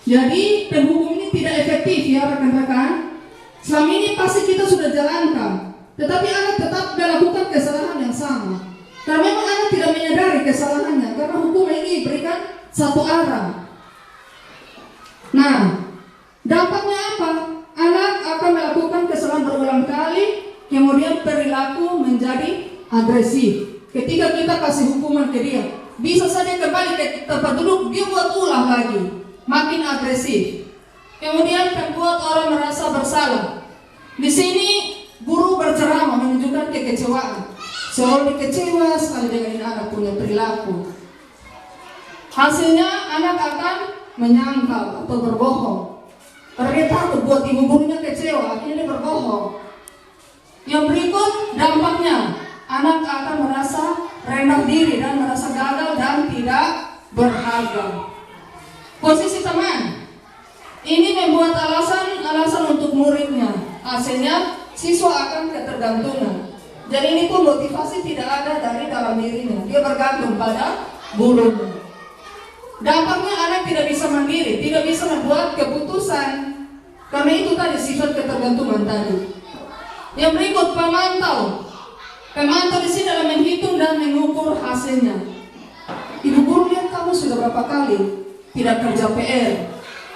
Jadi penghukum ini tidak efektif, ya rekan-rekan. Selama ini pasti kita sudah jalankan, tetapi anak tetap melakukan kesalahan yang sama. Karena memang anak tidak menyadari kesalahannya, karena hukum ini diberikan satu arah. Nah, dampaknya apa? kemudian perilaku menjadi agresif. Ketika kita kasih hukuman ke dia, bisa saja kembali ke tempat duduk, dia buat ulah lagi, makin agresif. Kemudian membuat orang merasa bersalah. Di sini guru berceramah menunjukkan kekecewaan. Seorang kecewa sekali dengan anak punya perilaku. Hasilnya anak akan menyangkal atau berbohong. Karena dia takut buat ibu gurunya kecewa, akhirnya dia berbohong. Yang berikut dampaknya, anak akan merasa rendah diri dan merasa gagal dan tidak berharga. Posisi teman, ini membuat alasan untuk muridnya. Hasilnya siswa akan ketergantungan. Jadi ini pun motivasi tidak ada dari dalam dirinya. Dia bergantung pada gurunya. Dampaknya anak tidak bisa mandiri, tidak bisa membuat keputusan. Karena itu tadi sifat ketergantungan tadi. Yang berikut pemantau. Pemantau di sini adalah menghitung dan mengukur hasilnya. Ibu guru lihat kamu sudah berapa kali tidak kerja PR.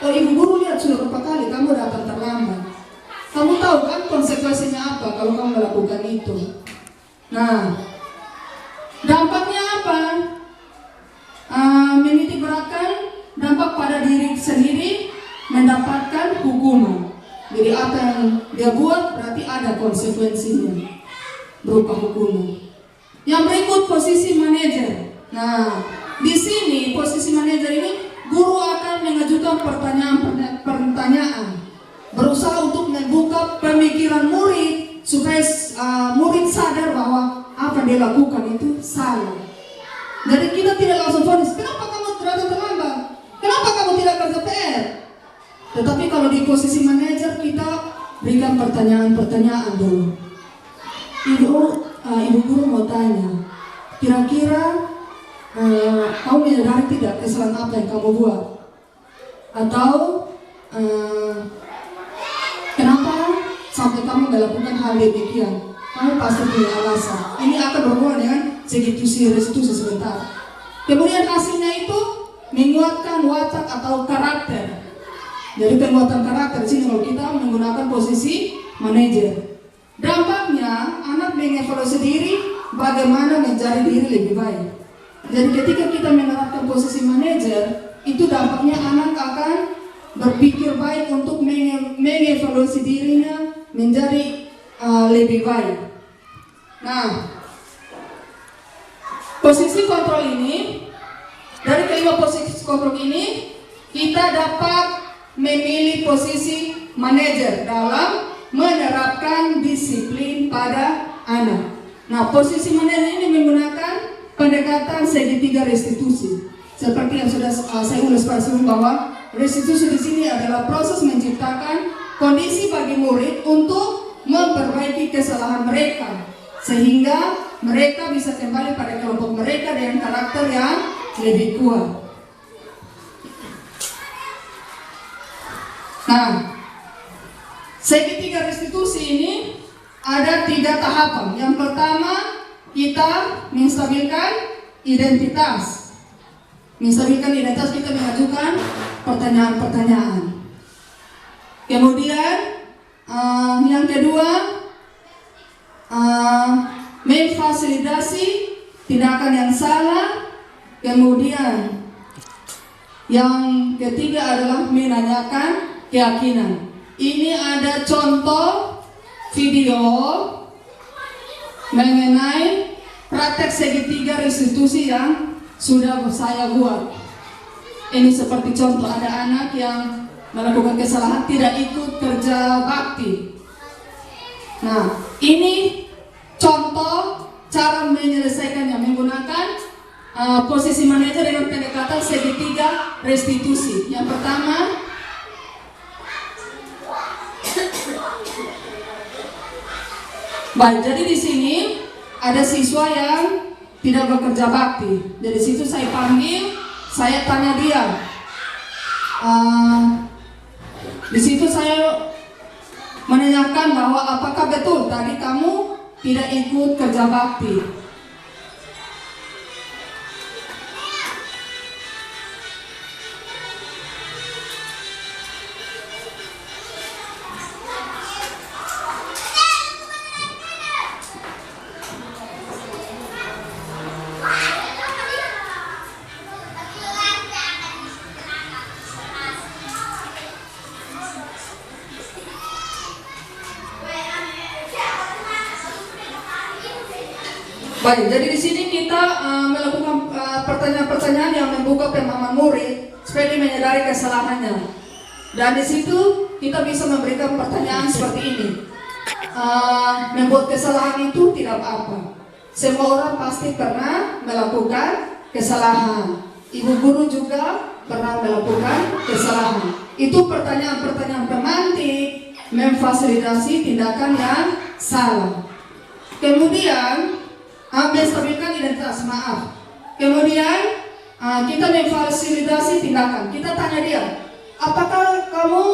Oh, ibu guru lihat sudah berapa kali kamu datang terlambat. Kamu tahu kan konsekuensinya apa kalau kamu melakukan itu. Nah, dampaknya apa? Menitik beratkan dampak pada diri sendiri, mendapatkan hukuman. Jadi apa yang dia buat berarti ada konsekuensinya berupa hukuman. Yang berikut posisi manajer. Nah, di sini posisi manajer ini guru akan mengajukan pertanyaan, berusaha untuk membuka pemikiran murid supaya murid sadar bahwa apa yang dia lakukan itu salah. Jadi kita tidak langsung vonis, kenapa kamu datang terlambat? Kenapa kamu tidak kerja PR? Tetapi kalau di posisi manajer kita berikan pertanyaan-pertanyaan dulu. Ibu guru mau tanya, kira-kira kamu menyadari tidak kesalahan apa yang kamu buat? Atau kenapa sampai kamu melakukan hal demikian? Kamu pasti punya alasan. Ini akan berhubungan dengan restitusi sebentar. Kemudian hasilnya itu menguatkan watak atau karakter. Jadi penguatan karakter sini kalau kita menggunakan posisi manajer. Dampaknya anak mengevaluasi diri bagaimana menjadi diri lebih baik. Jadi ketika kita menerapkan posisi manajer, itu dampaknya anak akan berpikir baik untuk mengevaluasi dirinya menjadi lebih baik. Nah, posisi kontrol ini, dari kelima posisi kontrol ini, kita dapat memilih posisi manajer dalam menerapkan disiplin pada anak. Nah, posisi manajer ini menggunakan pendekatan segitiga restitusi. Seperti yang sudah saya ulas pada sebelum bahwa restitusi di sini adalah proses menciptakan kondisi bagi murid untuk memperbaiki kesalahan mereka sehingga mereka bisa kembali pada kelompok mereka dengan karakter yang lebih kuat. Nah, segitiga restitusi ini ada 3 tahapan. Yang pertama, kita menstabilkan identitas. Menstabilkan identitas, kita mengajukan pertanyaan-pertanyaan. Kemudian yang kedua, memfasilitasi tindakan yang salah. Kemudian yang ketiga adalah menanyakan keyakinan. Ini ada contoh video mengenai praktek segitiga restitusi yang sudah saya buat. Ini seperti contoh, ada anak yang melakukan kesalahan tidak ikut kerja bakti. Nah, ini contoh cara menyelesaikannya menggunakan posisi manajer dengan pendekatan segitiga restitusi. Yang pertama, baik, jadi di sini ada siswa yang tidak bekerja bakti. Dari situ saya panggil, saya tanya dia. Di situ saya menanyakan bahwa apakah betul tadi kamu tidak ikut kerja bakti. Baik, jadi di sini kita melakukan pertanyaan-pertanyaan yang membuka pemahaman murid supaya dia menyadari kesalahannya. Dan di situ kita bisa memberikan pertanyaan seperti ini. Membuat kesalahan itu tidak apa-apa. Semua orang pasti pernah melakukan kesalahan. Ibu guru juga pernah melakukan kesalahan. Itu pertanyaan-pertanyaan pemantik, memfasilitasi tindakan yang salah. Kemudian menstabilkan identitas, maaf. Kemudian kita memfasilitasi tindakan. Kita tanya dia, apakah kamu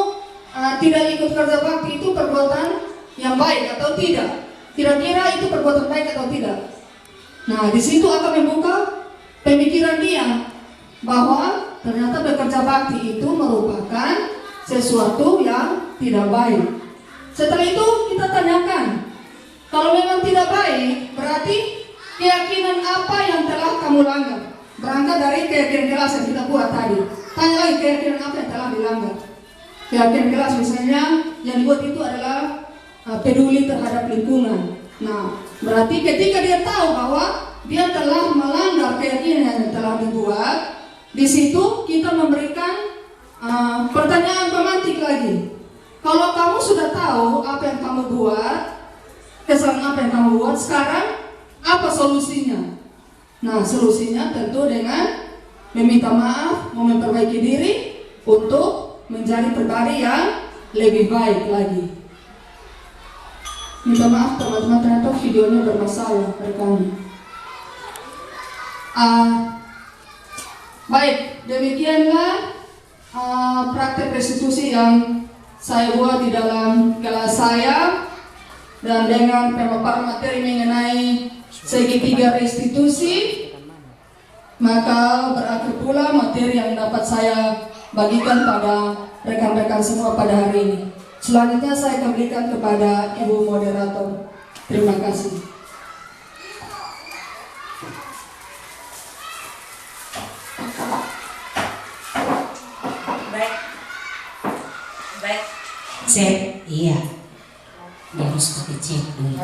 tidak ikut kerja bakti itu perbuatan yang baik atau tidak? Kira-kira itu perbuatan baik atau tidak? Nah, di situ akan membuka pemikiran dia bahwa ternyata bekerja bakti itu merupakan sesuatu yang tidak baik. Setelah itu kita tanyakan, kalau memang tidak baik, berarti keyakinan apa yang telah kamu langgar? Berangkat dari keyakinan kelas yang kita buat tadi. Tanya lagi keyakinan apa yang telah dilanggar. Keyakinan kelas misalnya yang dibuat itu adalah peduli terhadap lingkungan. Nah, berarti ketika dia tahu bahwa dia telah melanggar keyakinan yang telah dibuat, di situ kita memberikan pertanyaan pemantik lagi. Kalau kamu sudah tahu apa yang kamu buat, kesalahan apa yang kamu buat, sekarang apa solusinya? Nah, solusinya tentu dengan meminta maaf, memperbaiki diri untuk menjadi pribadi yang lebih baik lagi. Minta maaf teman-teman, ternyata videonya bermasalah rekamnya. Baik, demikianlah praktek restitusi yang saya buat di dalam kelas saya. Dan dengan pemaparan materi mengenai segitiga restitusi, maka berakhir pula materi yang dapat saya bagikan pada rekan-rekan semua pada hari ini. Selanjutnya saya kembalikan kepada Ibu Moderator. Terima kasih. Baik. Cek, iya. Dia harus pakai cek dulu.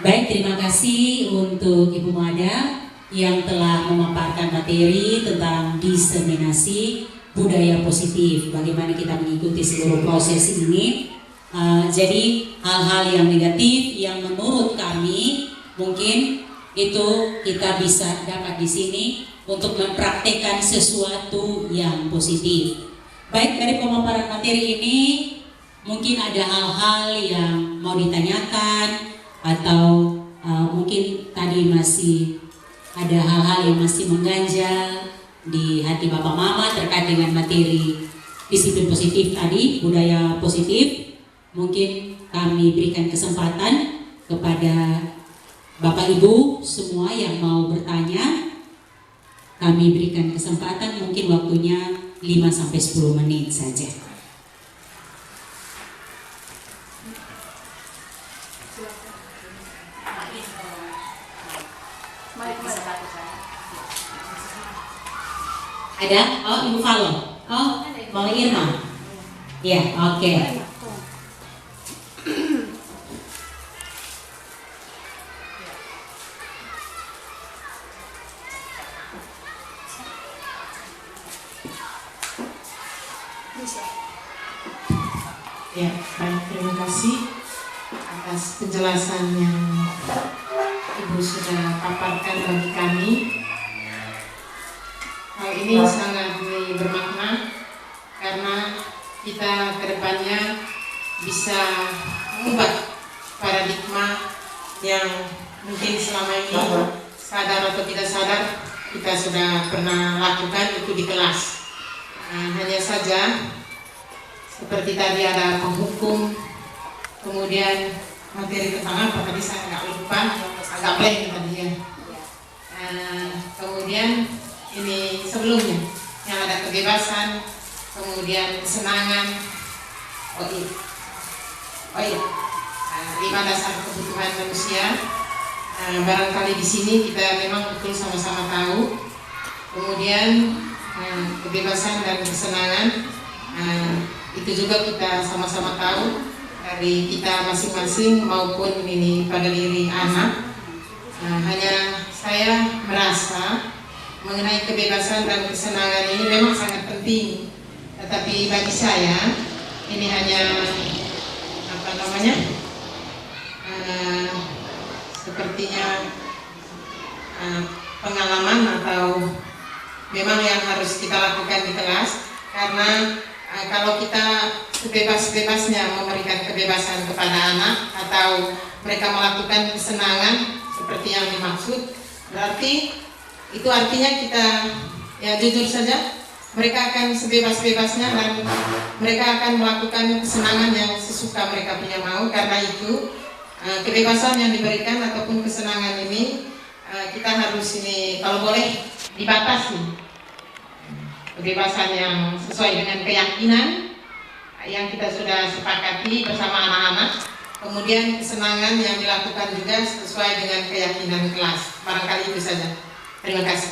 Baik, terima kasih untuk Ibu Mada yang telah memaparkan materi tentang diseminasi budaya positif. Bagaimana kita mengikuti seluruh proses ini. Jadi hal-hal yang negatif yang menurut kami mungkin itu kita bisa dapat di sini untuk mempraktekkan sesuatu yang positif. Baik, dari pemaparan materi ini mungkin ada hal-hal yang mau ditanyakan atau mungkin tadi masih ada hal-hal yang masih mengganjal di hati Bapak Mama terkait dengan materi disiplin positif tadi, budaya positif. Mungkin kami berikan kesempatan kepada Bapak Ibu semua yang mau bertanya. Kami berikan kesempatan, mungkin waktunya 5-10 menit saja. Ada? Oh, Ibu Falo. Oh, Mama Irma. Ya, oke. Ya, baik, terima kasih atas penjelasan yang Ibu sudah paparkan bagi kami. Hal ini sangat bermakna karena kita kedepannya bisa mengubah paradigma yang mungkin selama ini sadar atau tidak sadar kita sudah pernah lakukan itu di kelas. Hanya saja seperti tadi ada penghukum, kemudian materi tentang apa tadi saya nggak lupa, agak blank tadi ya. Kemudian ini sebelumnya yang ada kebebasan, kemudian kesenangan, oh iya, 5 dasar kebutuhan manusia. Barangkali di sini kita memang betul sama-sama tahu. Kemudian kebebasan dan kesenangan itu juga kita sama-sama tahu dari kita masing-masing maupun ini pada diri anak. Hanya saya merasa mengenai kebebasan dan kesenangan ini memang sangat penting. Tetapi bagi saya ini hanya sepertinya pengalaman atau memang yang harus kita lakukan di kelas, karena kalau kita sebebas-bebasnya memberikan kebebasan kepada anak atau mereka melakukan kesenangan seperti yang dimaksud, berarti itu artinya kita, ya jujur saja, mereka akan sebebas-bebasnya dan mereka akan melakukan kesenangan yang sesuka mereka punya mau. Karena itu kebebasan yang diberikan ataupun kesenangan ini kita harus ini kalau boleh dibatasi. Kebebasan yang sesuai dengan keyakinan yang kita sudah sepakati bersama anak-anak. Kemudian kesenangan yang dilakukan juga sesuai dengan keyakinan kelas. Barangkali itu saja. Terima kasih.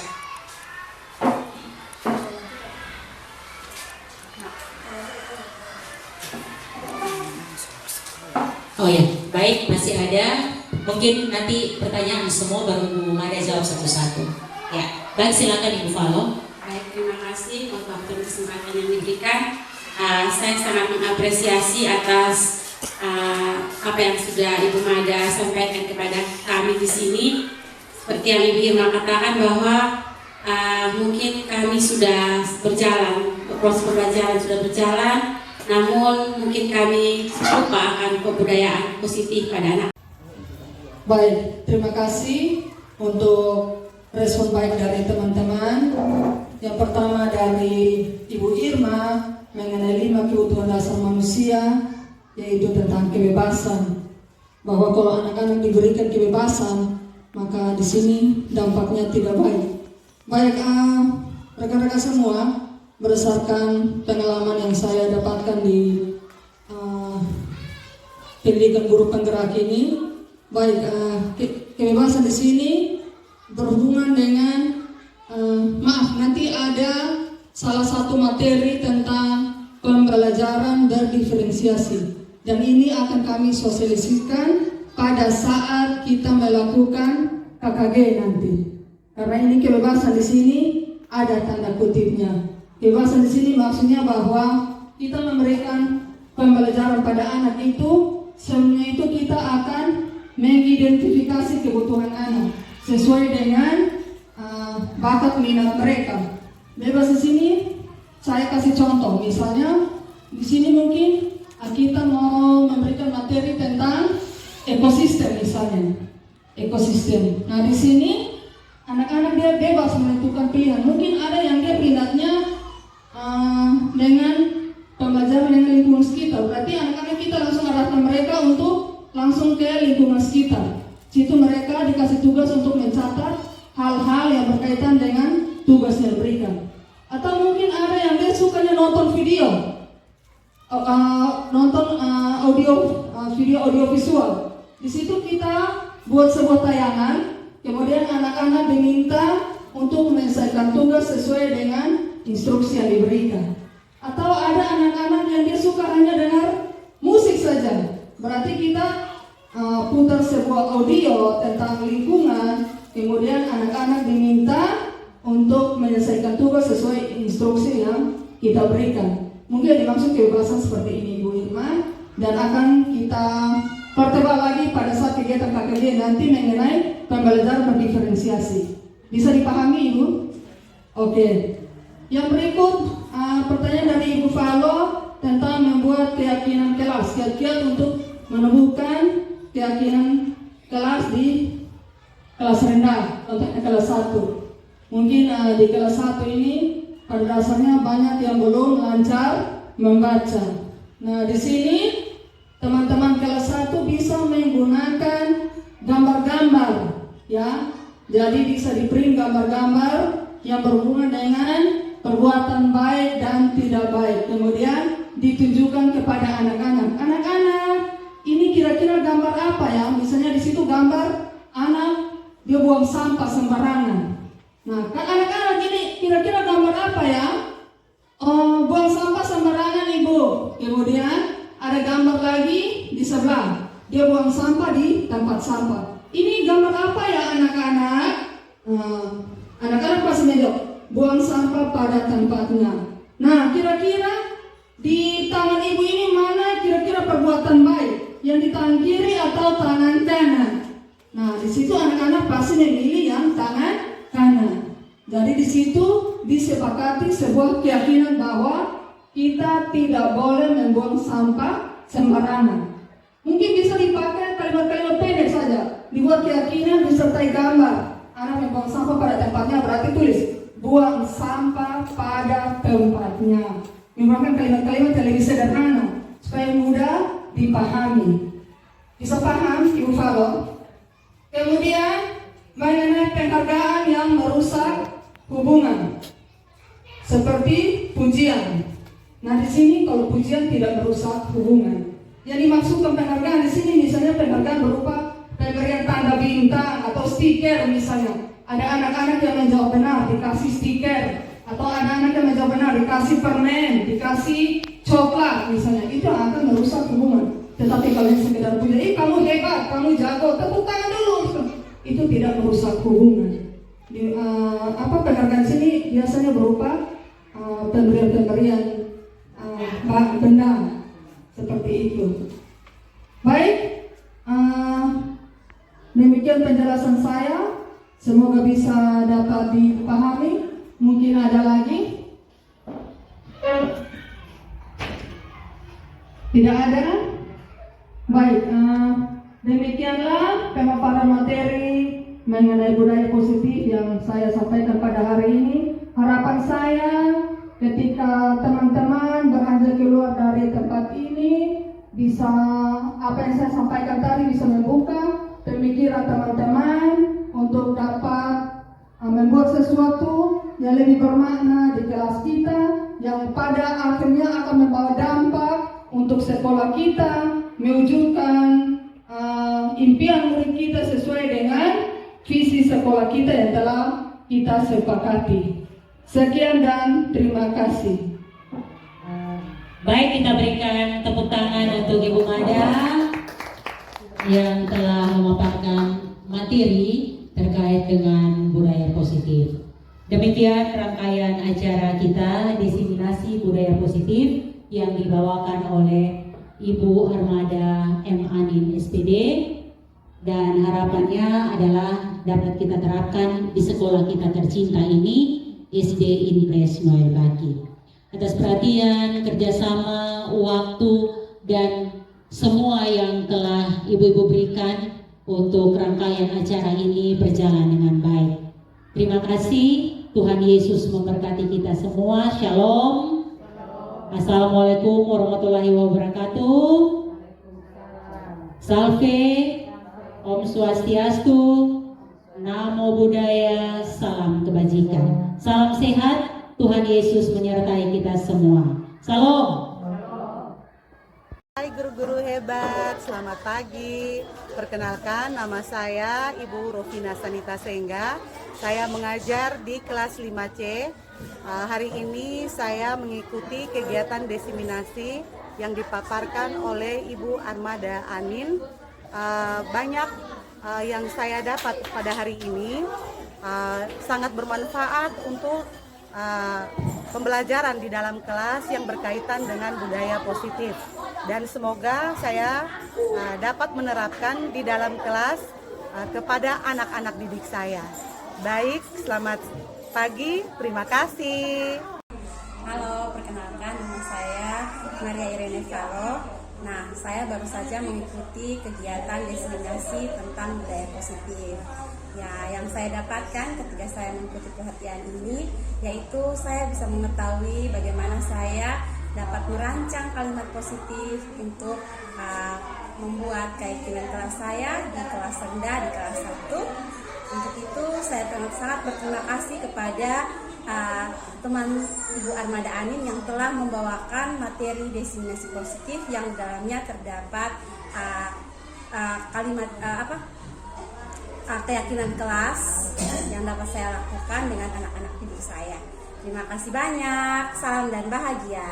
Oh ya, baik, masih ada. Mungkin nanti pertanyaan semua baru Bu Mada jawab satu-satu. Ya, baik, silakan Ibu Falo. Baik, terima kasih untuk waktu kesempatan yang diberikan. Saya sangat mengapresiasi atas apa yang sudah Ibu Mada sampaikan kepada kami di sini. Seperti yang Ibu Irma katakan bahwa mungkin kami sudah berjalan, proses pembelajaran sudah berjalan, namun mungkin kami lupa akan kebudayaan positif pada anak. Baik, terima kasih untuk respon baik dari teman-teman. Yang pertama dari Ibu Irma mengenai 5 kebutuhan dasar manusia, yaitu tentang kebebasan. Bahwa kalau anak-anak diberikan kebebasan, maka di sini dampaknya tidak baik. Baik, rekan-rekan semua, berdasarkan pengalaman yang saya dapatkan di pendidikan guru penggerak ini, baik kebebasan di sini berhubungan dengan nanti ada salah satu materi tentang pembelajaran berdiferensiasi, dan ini akan kami sosialisasikan pada saat kita melakukan KKG nanti. Karena ini kebebasan di sini ada tanda kutipnya. Kebebasan di sini maksudnya bahwa kita memberikan pembelajaran pada anak itu, sebenarnya itu kita akan mengidentifikasi kebutuhan anak sesuai dengan bakat minat mereka. Bebas di sini saya kasih contoh, misalnya di sini mungkin kita mau memberikan materi tentang ekosistem misalnya, ekosistem. Nah di sini anak-anak dia bebas menentukan pilihan. Mungkin ada yang dia minatnya dengan pembelajaran dengan lingkungan sekitar. Berarti anak-anak kita langsung arahkan mereka untuk langsung ke lingkungan sekitar. Situ mereka dikasih tugas untuk mencatat hal-hal yang berkaitan dengan tugas yang diberikan. Atau mungkin ada yang dia sukanya nonton video, audio visual. Di situ kita buat sebuah tayangan, kemudian anak-anak diminta untuk menyelesaikan tugas sesuai dengan instruksi yang diberikan. Atau ada anak-anak yang dia suka hanya dengar musik saja, berarti kita putar sebuah audio tentang lingkungan, kemudian anak-anak diminta untuk menyelesaikan tugas sesuai instruksi yang kita berikan. Mungkin dimaksud kebebasan seperti ini Ibu Irma, dan akan kita pertebak lagi pada saat kegiatan KKJ nanti mengenai pembelajaran berdiferensiasi. Bisa dipahami Ibu? Oke. Yang berikut pertanyaan dari Ibu Falo tentang membuat keyakinan kelas, kiat-kiat untuk menumbuhkan keyakinan kelas di kelas rendah, contohnya kelas 1. Mungkin di kelas 1 ini pada dasarnya banyak yang belum lancar membaca. Nah di sini teman-teman kelas 1 bisa menggunakan gambar-gambar, ya. Jadi bisa di-print gambar-gambar yang berhubungan dengan perbuatan baik dan tidak baik. Kemudian ditunjukkan kepada anak-anak. Anak-anak, ini kira-kira gambar apa ya? Misalnya di situ gambar anak dia buang sampah sembarangan. Nah, kan anak-anak ini kira-kira gambar apa ya? Oh, buang sampah sembarangan Ibu. Kemudian ada gambar lagi di sebelah. Dia buang sampah di tempat sampah. Ini gambar apa ya anak-anak? Anak-anak pasti menjawab, buang sampah pada tempatnya. Nah, kira-kira di tangan ibu ini mana kira-kira perbuatan baik? Yang di tangan kiri atau tangan kanan? Nah, di situ anak-anak pasti memilih yang tangan kanan. Jadi di situ disepakati sebuah keyakinan bahwa kita tidak boleh membuang sampah sembarangan. Mungkin bisa dipakai kalimat-kalimat pendek saja, dibuat keyakinan disertai gambar. Anak membuang sampah pada tempatnya, berarti tulis buang sampah pada tempatnya. Menggunakan kalimat-kalimat yang lebih sederhana supaya mudah dipahami. Bisa paham Ibu Falo? Kemudian mengenai penghargaan yang merusak hubungan, seperti pujian. Nah, di sini kalau pujian tidak merusak hubungan. Yang dimaksudkan penghargaan di sini misalnya penghargaan berupa pemberian tanda bintang atau stiker misalnya. Ada anak-anak yang menjawab benar dikasih stiker, atau anak-anak yang menjawab benar dikasih permen, dikasih coklat misalnya. Itu akan merusak hubungan. Tetapi kalau yang sekedar puji, kamu hebat, kamu jago, tepuk tangan dulu. Itu tidak merusak hubungan. Penghargaan sini biasanya berupa pemberian-pemberian benda seperti itu. Baik, demikian penjelasan saya. Semoga bisa dapat dipahami. Mungkin ada lagi? Tidak ada? Baik, demikianlah pemaparan materi mengenai budaya positif yang saya sampaikan pada hari ini. Harapan saya ketika teman-teman beranjak keluar dari tempat ini, bisa apa yang saya sampaikan tadi bisa membuka pemikiran teman-teman untuk dapat membuat sesuatu yang lebih bermakna di kelas kita, yang pada akhirnya akan membawa dampak untuk sekolah kita, mewujudkan impian murid kita sesuai dengan visi sekolah kita yang telah kita sepakati. Sekian dan terima kasih. Baik, kita berikan tepuk tangan untuk Ibu Mada yang telah memaparkan materi terkait dengan budaya positif. Demikian rangkaian acara kita diseminasi budaya positif yang dibawakan oleh Ibu Armada M. Anin SPD, dan harapannya adalah dapat kita terapkan di sekolah kita tercinta ini, SD Impres Noel Baki. Atas perhatian, kerjasama, waktu, dan semua yang telah ibu-ibu berikan untuk rangkaian acara ini berjalan dengan baik. Terima kasih. Tuhan Yesus memberkati kita semua. Shalom. Assalamualaikum warahmatullahi wabarakatuh. Salve. Om Swastiastu. Namo Buddhaya. Salam kebajikan. Salam sehat. Tuhan Yesus menyertai kita semua. Salam. Hai guru-guru hebat, selamat pagi. Perkenalkan, nama saya Ibu Rofina Sanita Sengga. Saya mengajar di kelas 5C. Hari ini saya mengikuti kegiatan diseminasi yang dipaparkan oleh Ibu Armada Anin. Banyak yang saya dapat pada hari ini sangat bermanfaat untuk pembelajaran di dalam kelas yang berkaitan dengan budaya positif, dan semoga saya dapat menerapkan di dalam kelas kepada anak-anak didik saya. Baik, selamat pagi, terima kasih. Halo, perkenalkan nama saya Maria Irene Falo. Nah, saya baru saja mengikuti kegiatan diseminasi tentang budaya positif. Ya, yang saya dapatkan ketika saya mengikuti pelatihan ini, yaitu saya bisa mengetahui bagaimana saya dapat merancang kalimat positif untuk membuat keyakinan kelas saya di kelas rendah, di kelas 1. Untuk itu saya sangat berterima kasih kepada teman Ibu Armada Anin yang telah membawakan materi diseminasi positif yang dalamnya terdapat kalimat keyakinan kelas yang dapat saya lakukan dengan anak-anak didik saya. Terima kasih banyak, salam dan bahagia.